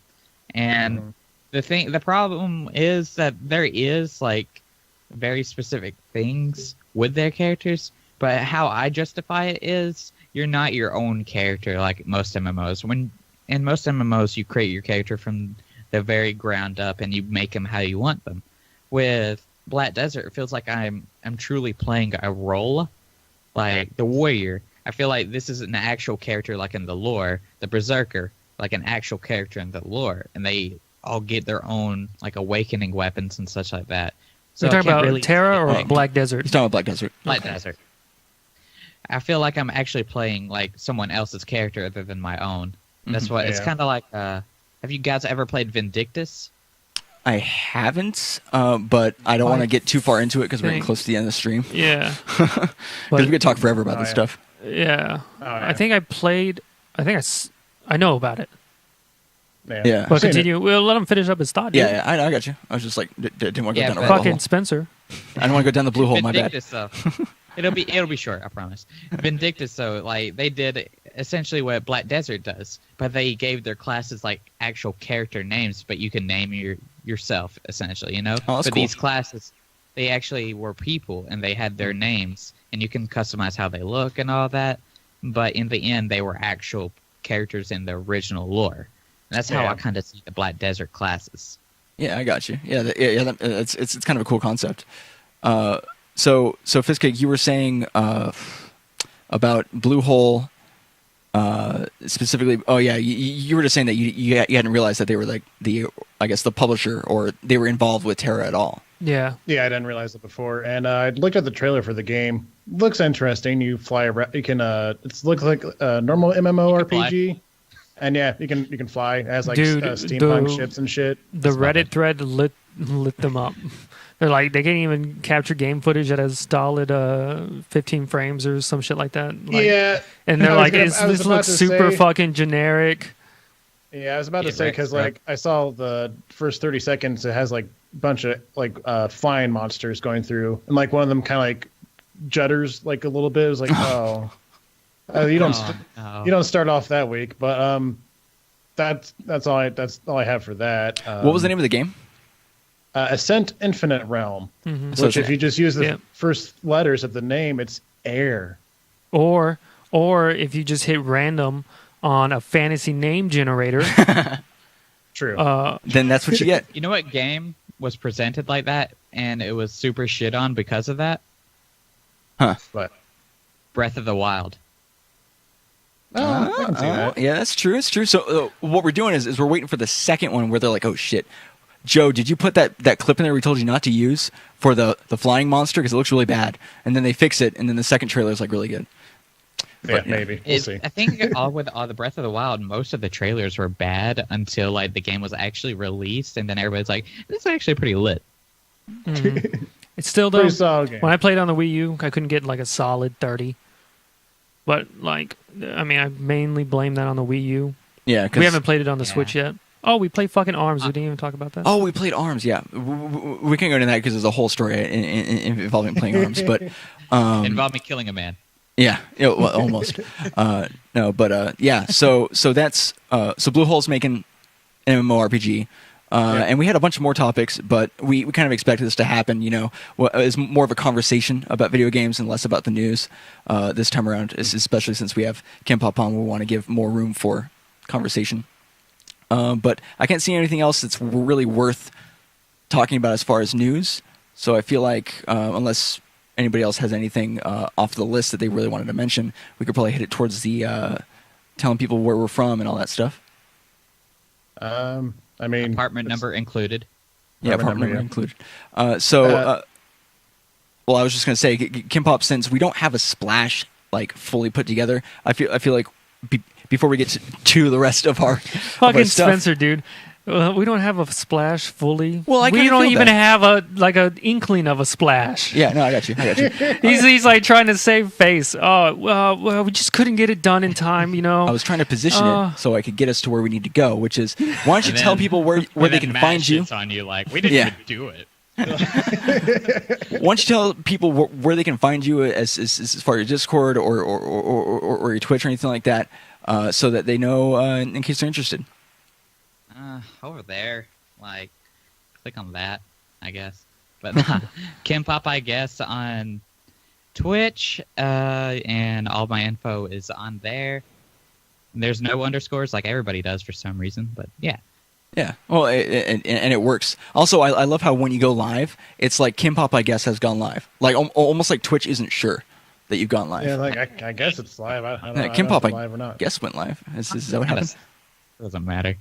And the problem is that there is like very specific things with their characters, but how I justify it is you're not your own character like most MMOs. When in most MMOs you create your character from the very ground up and you make them how you want them. With Black Desert, it feels like I'm truly playing a role, like the warrior. I feel like this is an actual character like in the lore, the berserker, like an actual character in the lore, and they all get their own like awakening weapons and such like that. So You're talking about Terra or Black Desert? He's talking about Black Desert. Black Desert. I feel like I'm actually playing like someone else's character other than my own. That's what it's kind of like. Have you guys ever played Vindictus? I haven't, but I don't want to get too far into it because we're getting close to the end of the stream. Yeah. Because we could talk forever about this stuff. Yeah. I think I played. I know about it. Yeah. But continue. We'll let him finish up his thought. Dude. Yeah, I got you. I was just like, didn't want to go down a rabbit fucking hole. Spencer. I don't want to go down the blue hole. My bad. Though. It'll be short, I promise. Vindictus, though, like they did essentially what Black Desert does, but they gave their classes like actual character names, but you can name yourself essentially, you know. Oh, that's but cool. These classes, they actually were people, and they had their names, and you can customize how they look and all that. But in the end, they were actual characters in the original lore. And that's how I kind of see the Black Desert classes. Yeah, I got you. Yeah, it's kind of a cool concept. So Fiskig, you were saying about Blue Hole specifically. Oh yeah, you were just saying that you hadn't realized that they were like the publisher, or they were involved with Terra at all. Yeah, I didn't realize it before, and I looked at the trailer for the game. Looks interesting. You fly around. You can. It looks like a normal MMORPG, and yeah, you can fly. It has like steampunk ships and shit. The Reddit thread lit them up. They're like, they can't even capture game footage that has solid 15 frames or some shit like that. Like, yeah, and they're like, this looks super fucking generic. Yeah, I was about to say, because like I saw the first 30 seconds, it has like a bunch of like flying monsters going through, and like one of them kind of like judders like a little bit. It was like, you don't start off that weak, but that's all I have for that. What was the name of the game? Ascent Infinite Realm, which if you just use the first letters of the name, it's air. Or if you just hit random on a fantasy name generator. True. Then that's what you get. You know what game was presented like that, and it was super shit on because of that? Huh. What? Breath of the Wild. I can see that. Yeah, that's true. It's true. So what we're doing is we're waiting for the second one where they're like, oh shit. Joe, did you put that clip in there we told you not to use for the flying monster? Because it looks really bad. And then they fix it, and then the second trailer is like really good. Yeah, maybe. We'll see. I think with all the Breath of the Wild, most of the trailers were bad until like the game was actually released, and then everybody's like, "This is actually pretty lit." Mm-hmm. It's still though. When I played on the Wii U, I couldn't get like a solid 30. But like, I mean, I mainly blame that on the Wii U. Yeah, we haven't played it on the Switch yet. Oh, we played fucking ARMS. We didn't even talk about that. Oh, we played ARMS. Yeah, we can't go into that because there's a whole story involving playing ARMS, but involved me killing a man. Yeah, well, almost. No, but yeah. So that's so Blue Hole's making an MMORPG, and we had a bunch of more topics, but we kind of expected this to happen. You know, it's more of a conversation about video games and less about the news this time around. Especially since we have KimPop on, we want to give more room for conversation. But I can't see anything else that's really worth talking about as far as news. So I feel like unless anybody else has anything off the list that they really wanted to mention, we could probably hit it towards the telling people where we're from and all that stuff. I mean, apartment number included. Yeah, apartment number included. Well, I was just gonna say, KimPop, since we don't have a splash like fully put together, I feel like before we get to the rest of our fucking Spencer, dude. We don't have a splash fully. Well, we don't even have an inkling of a splash. Yeah, no, I got you. He's like trying to save face. Oh, well, we just couldn't get it done in time, you know. I was trying to position it so I could get us to where we need to go, which is, why don't you tell people where they can find you? On you, like we didn't even do it. Why don't you tell people where they can find you as far as your Discord or your Twitch or anything like that, so that they know in case they're interested. Over there, like, click on that, I guess. But KimPop, I guess, on Twitch, and all my info is on there. There's no underscores like everybody does for some reason, but yeah. Yeah, well, and it works. Also, I love how when you go live, it's like KimPop, I guess, has gone live. Like almost like Twitch isn't sure that you've gone live. Yeah, like I guess it's live. I don't know KimPop, if it's live or not. I guess, went live. Is that what happened? Doesn't matter.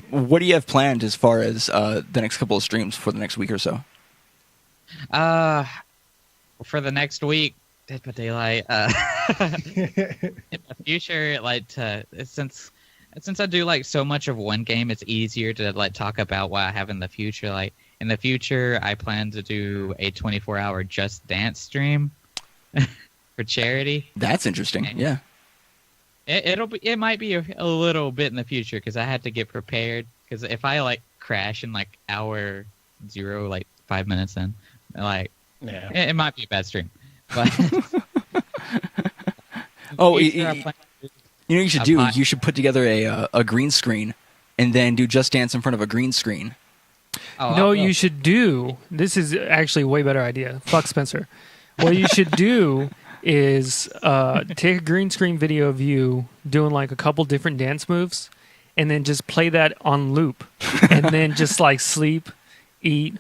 What do you have planned as far as the next couple of streams for the next week or so? For the next week, Dead by Daylight. In the future, like since I do like so much of one game, it's easier to like talk about what I have in the future. Like in the future, I plan to do a 24-hour Just Dance stream for charity. That's interesting. And yeah. It might be a little bit in the future because I had to get prepared. Because if I like crash in like hour 0, like 5 minutes in, like it might be a bad stream. But you know what you should do? You should put together a green screen and then do Just Dance in front of a green screen. You should do. This is actually a way better idea. Fuck Spencer. What you should do is take a green screen video of you doing like a couple different dance moves and then just play that on loop and then just like sleep, eat,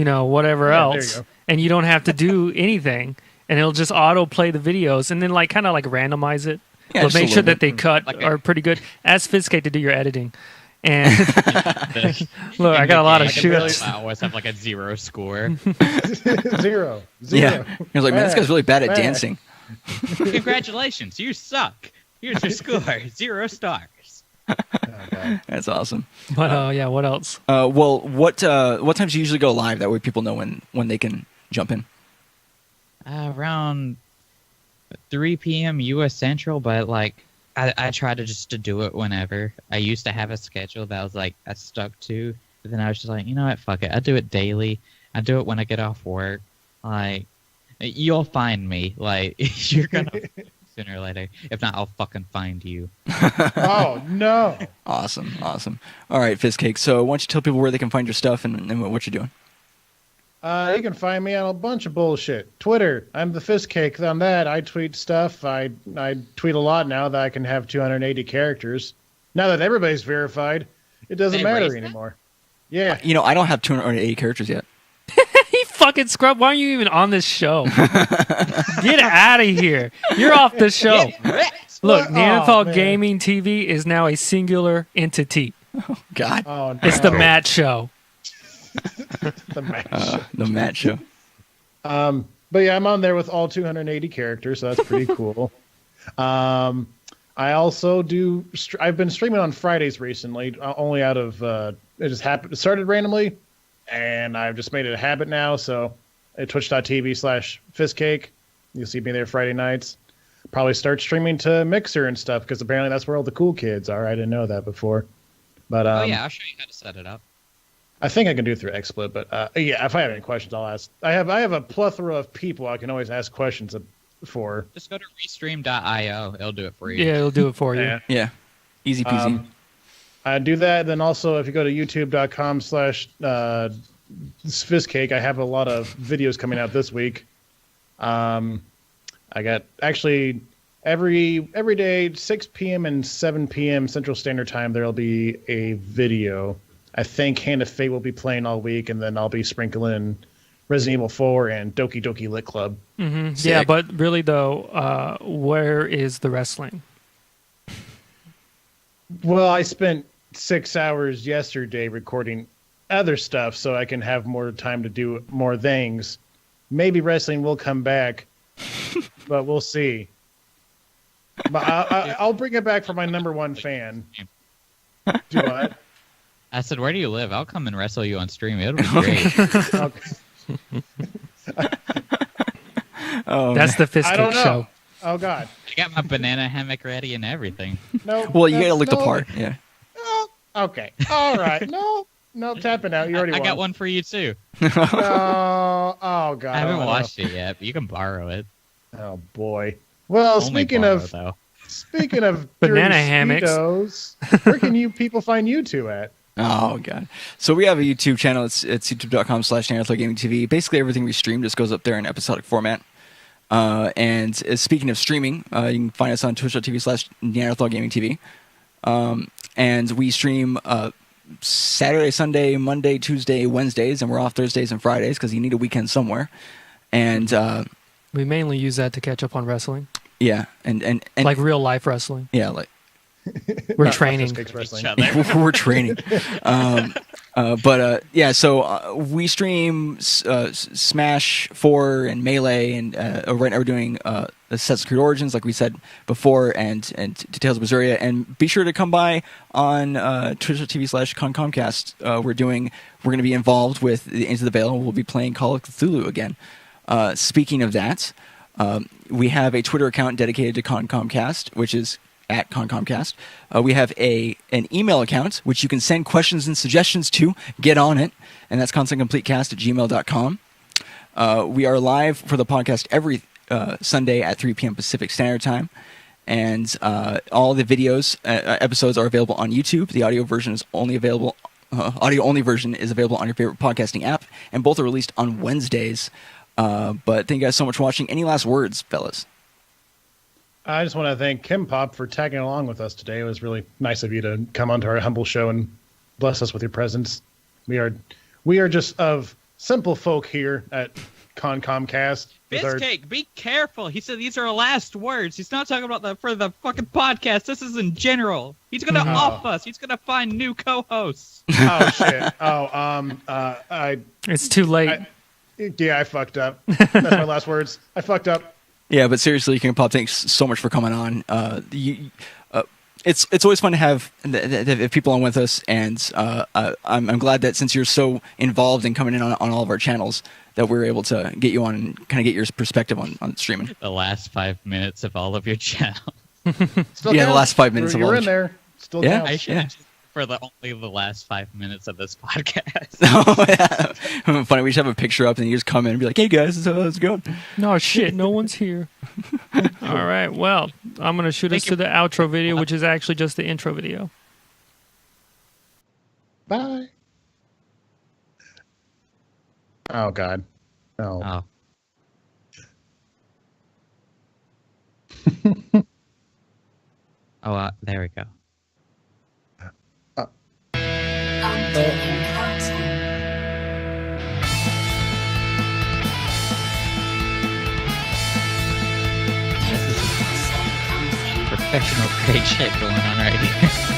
whatever Yeah, there you else, go. and you don't have to do anything, and it'll just auto play the videos, and then kind of randomize it, Yeah, but just a make little sure that bit. they cut are pretty good. Ask Fizzcake to do your editing, and look, I got a lot of shoots. I always have a 0 score. Zero. Yeah. He was like, man, this guy's really bad at dancing. Congratulations, you suck. Here's your score, 0 stars. That's awesome. But yeah, what else? Well, what times do you usually go live? That way people know when they can jump in. Around 3 p.m. U.S. Central, but I try to do it whenever. I used to have a schedule that was I stuck to, but then I was just you know what, fuck it. I do it daily. I do it when I get off work. You'll find me. You're gonna sooner or later. If not, I'll fucking find you. Oh no! Awesome. All right, Fizzcake. So why don't you tell people where they can find your stuff and what you're doing? You can find me on a bunch of bullshit. Twitter, I'm the Fizzcake. On that, I tweet stuff. I tweet a lot now that I can have 280 characters. Now that everybody's verified, it doesn't matter anymore. Yeah. I don't have 280 characters yet. He fucking scrub. Why aren't you even on this show? Get out of here. You're off the show. Look, Neanderthal Gaming TV is now a singular entity. Oh, God. Oh, no. It's the Matt Show. The match. The Matt Show. But yeah, I'm on there with all 280 characters, so that's pretty cool. I also do. I've been streaming on Fridays recently, only out of it just happened. It started randomly, and I've just made it a habit now. So at twitch.tv/Fizzcake, you'll see me there Friday nights. Probably start streaming to Mixer and stuff because apparently that's where all the cool kids are. I didn't know that before, but I'll show you how to set it up. I think I can do it through XSplit, but yeah, if I have any questions, I'll ask. I have a plethora of people I can always ask questions for. Just go to restream.io. It'll do it for you. Yeah, it'll do it for you. Yeah. Easy peasy. I do that. Then also, if you go to youtube.com/Fizzcake, I have a lot of videos coming out this week. I got actually every day, 6 p.m. and 7 p.m. Central Standard Time, there'll be a video. I think Hand of Fate will be playing all week, and then I'll be sprinkling Resident Evil 4 and Doki Doki Lit Club. Mm-hmm. Yeah, but really though, where is the wrestling? Well, I spent 6 hours yesterday recording other stuff so I can have more time to do more things. Maybe wrestling will come back, but we'll see. But I'll bring it back for my number one fan. Do what? I said, where do you live? I'll come and wrestle you on stream. It'll be great. That's the Fizzcake show. Oh, God. I got my banana hammock ready and everything. No. Well, you gotta look the part. Yeah. Oh, okay. All right. No, tapping out. You already won. I got one for you, too. No. Oh, God. I haven't watched it yet, but you can borrow it. Oh, boy. Well, speaking of banana hammocks, Speedos, where can you people find you two at? Oh, God. So we have a YouTube channel. It's youtube.com/NeanderthalGamingTV. Basically, everything we stream just goes up there in episodic format. And speaking of streaming, you can find us on twitch.tv/NeanderthalGamingTV. And we stream Saturday, Sunday, Monday, Tuesday, Wednesdays, and we're off Thursdays and Fridays because you need a weekend somewhere. And we mainly use that to catch up on wrestling. Yeah, and like real life wrestling. Yeah, like we're training. We're training. But yeah, so we stream Smash 4 and Melee, and right now we're doing Assassin's Creed Origins, like we said before, and Tales of Berseria. And be sure to come by on twitch.tv/ConComcast. We're going to be involved with the Into the Veil, and we'll be playing Call of Cthulhu again. Speaking of that, we have a Twitter account dedicated to ConComcast, which is at ConComcast. We have an email account, which you can send questions and suggestions to. Get on it. And that's constantcompletecast@gmail.com. We are live for the podcast every Sunday at 3 p.m. Pacific Standard Time. And all the videos, episodes are available on YouTube. The audio version is only available. Audio-only version is available on your favorite podcasting app. And both are released on Wednesdays. But thank you guys so much for watching. Any last words, fellas? I just want to thank KimPop for tagging along with us today. It was really nice of you to come onto our humble show and bless us with your presence. We are just of simple folk here at Comcast. Bizcake, be careful. He said these are our last words. He's not talking about for the fucking podcast. This is in general. He's gonna off us. He's gonna find new co-hosts. Oh shit. It's too late. I fucked up. That's my last words. I fucked up. Yeah, but seriously, KimPop, thanks so much for coming on. It's always fun to have people on with us, and I'm glad that since you're so involved in coming in on all of our channels, that we're able to get you on and kind of get your perspective on streaming. The last 5 minutes of all of your channel. Still the counts. last 5 minutes of all. You're in there. Still Yeah. counts. I should for only the last 5 minutes of this podcast. Oh, yeah. Funny, we should have a picture up and you just come in and be like, hey guys, how's it going? No shit, no one's here. All right, well, I'm going to shoot us to the outro video, which is actually just the intro video. Bye. Oh, God. No. Oh, there we go. Professional great shit going on right here.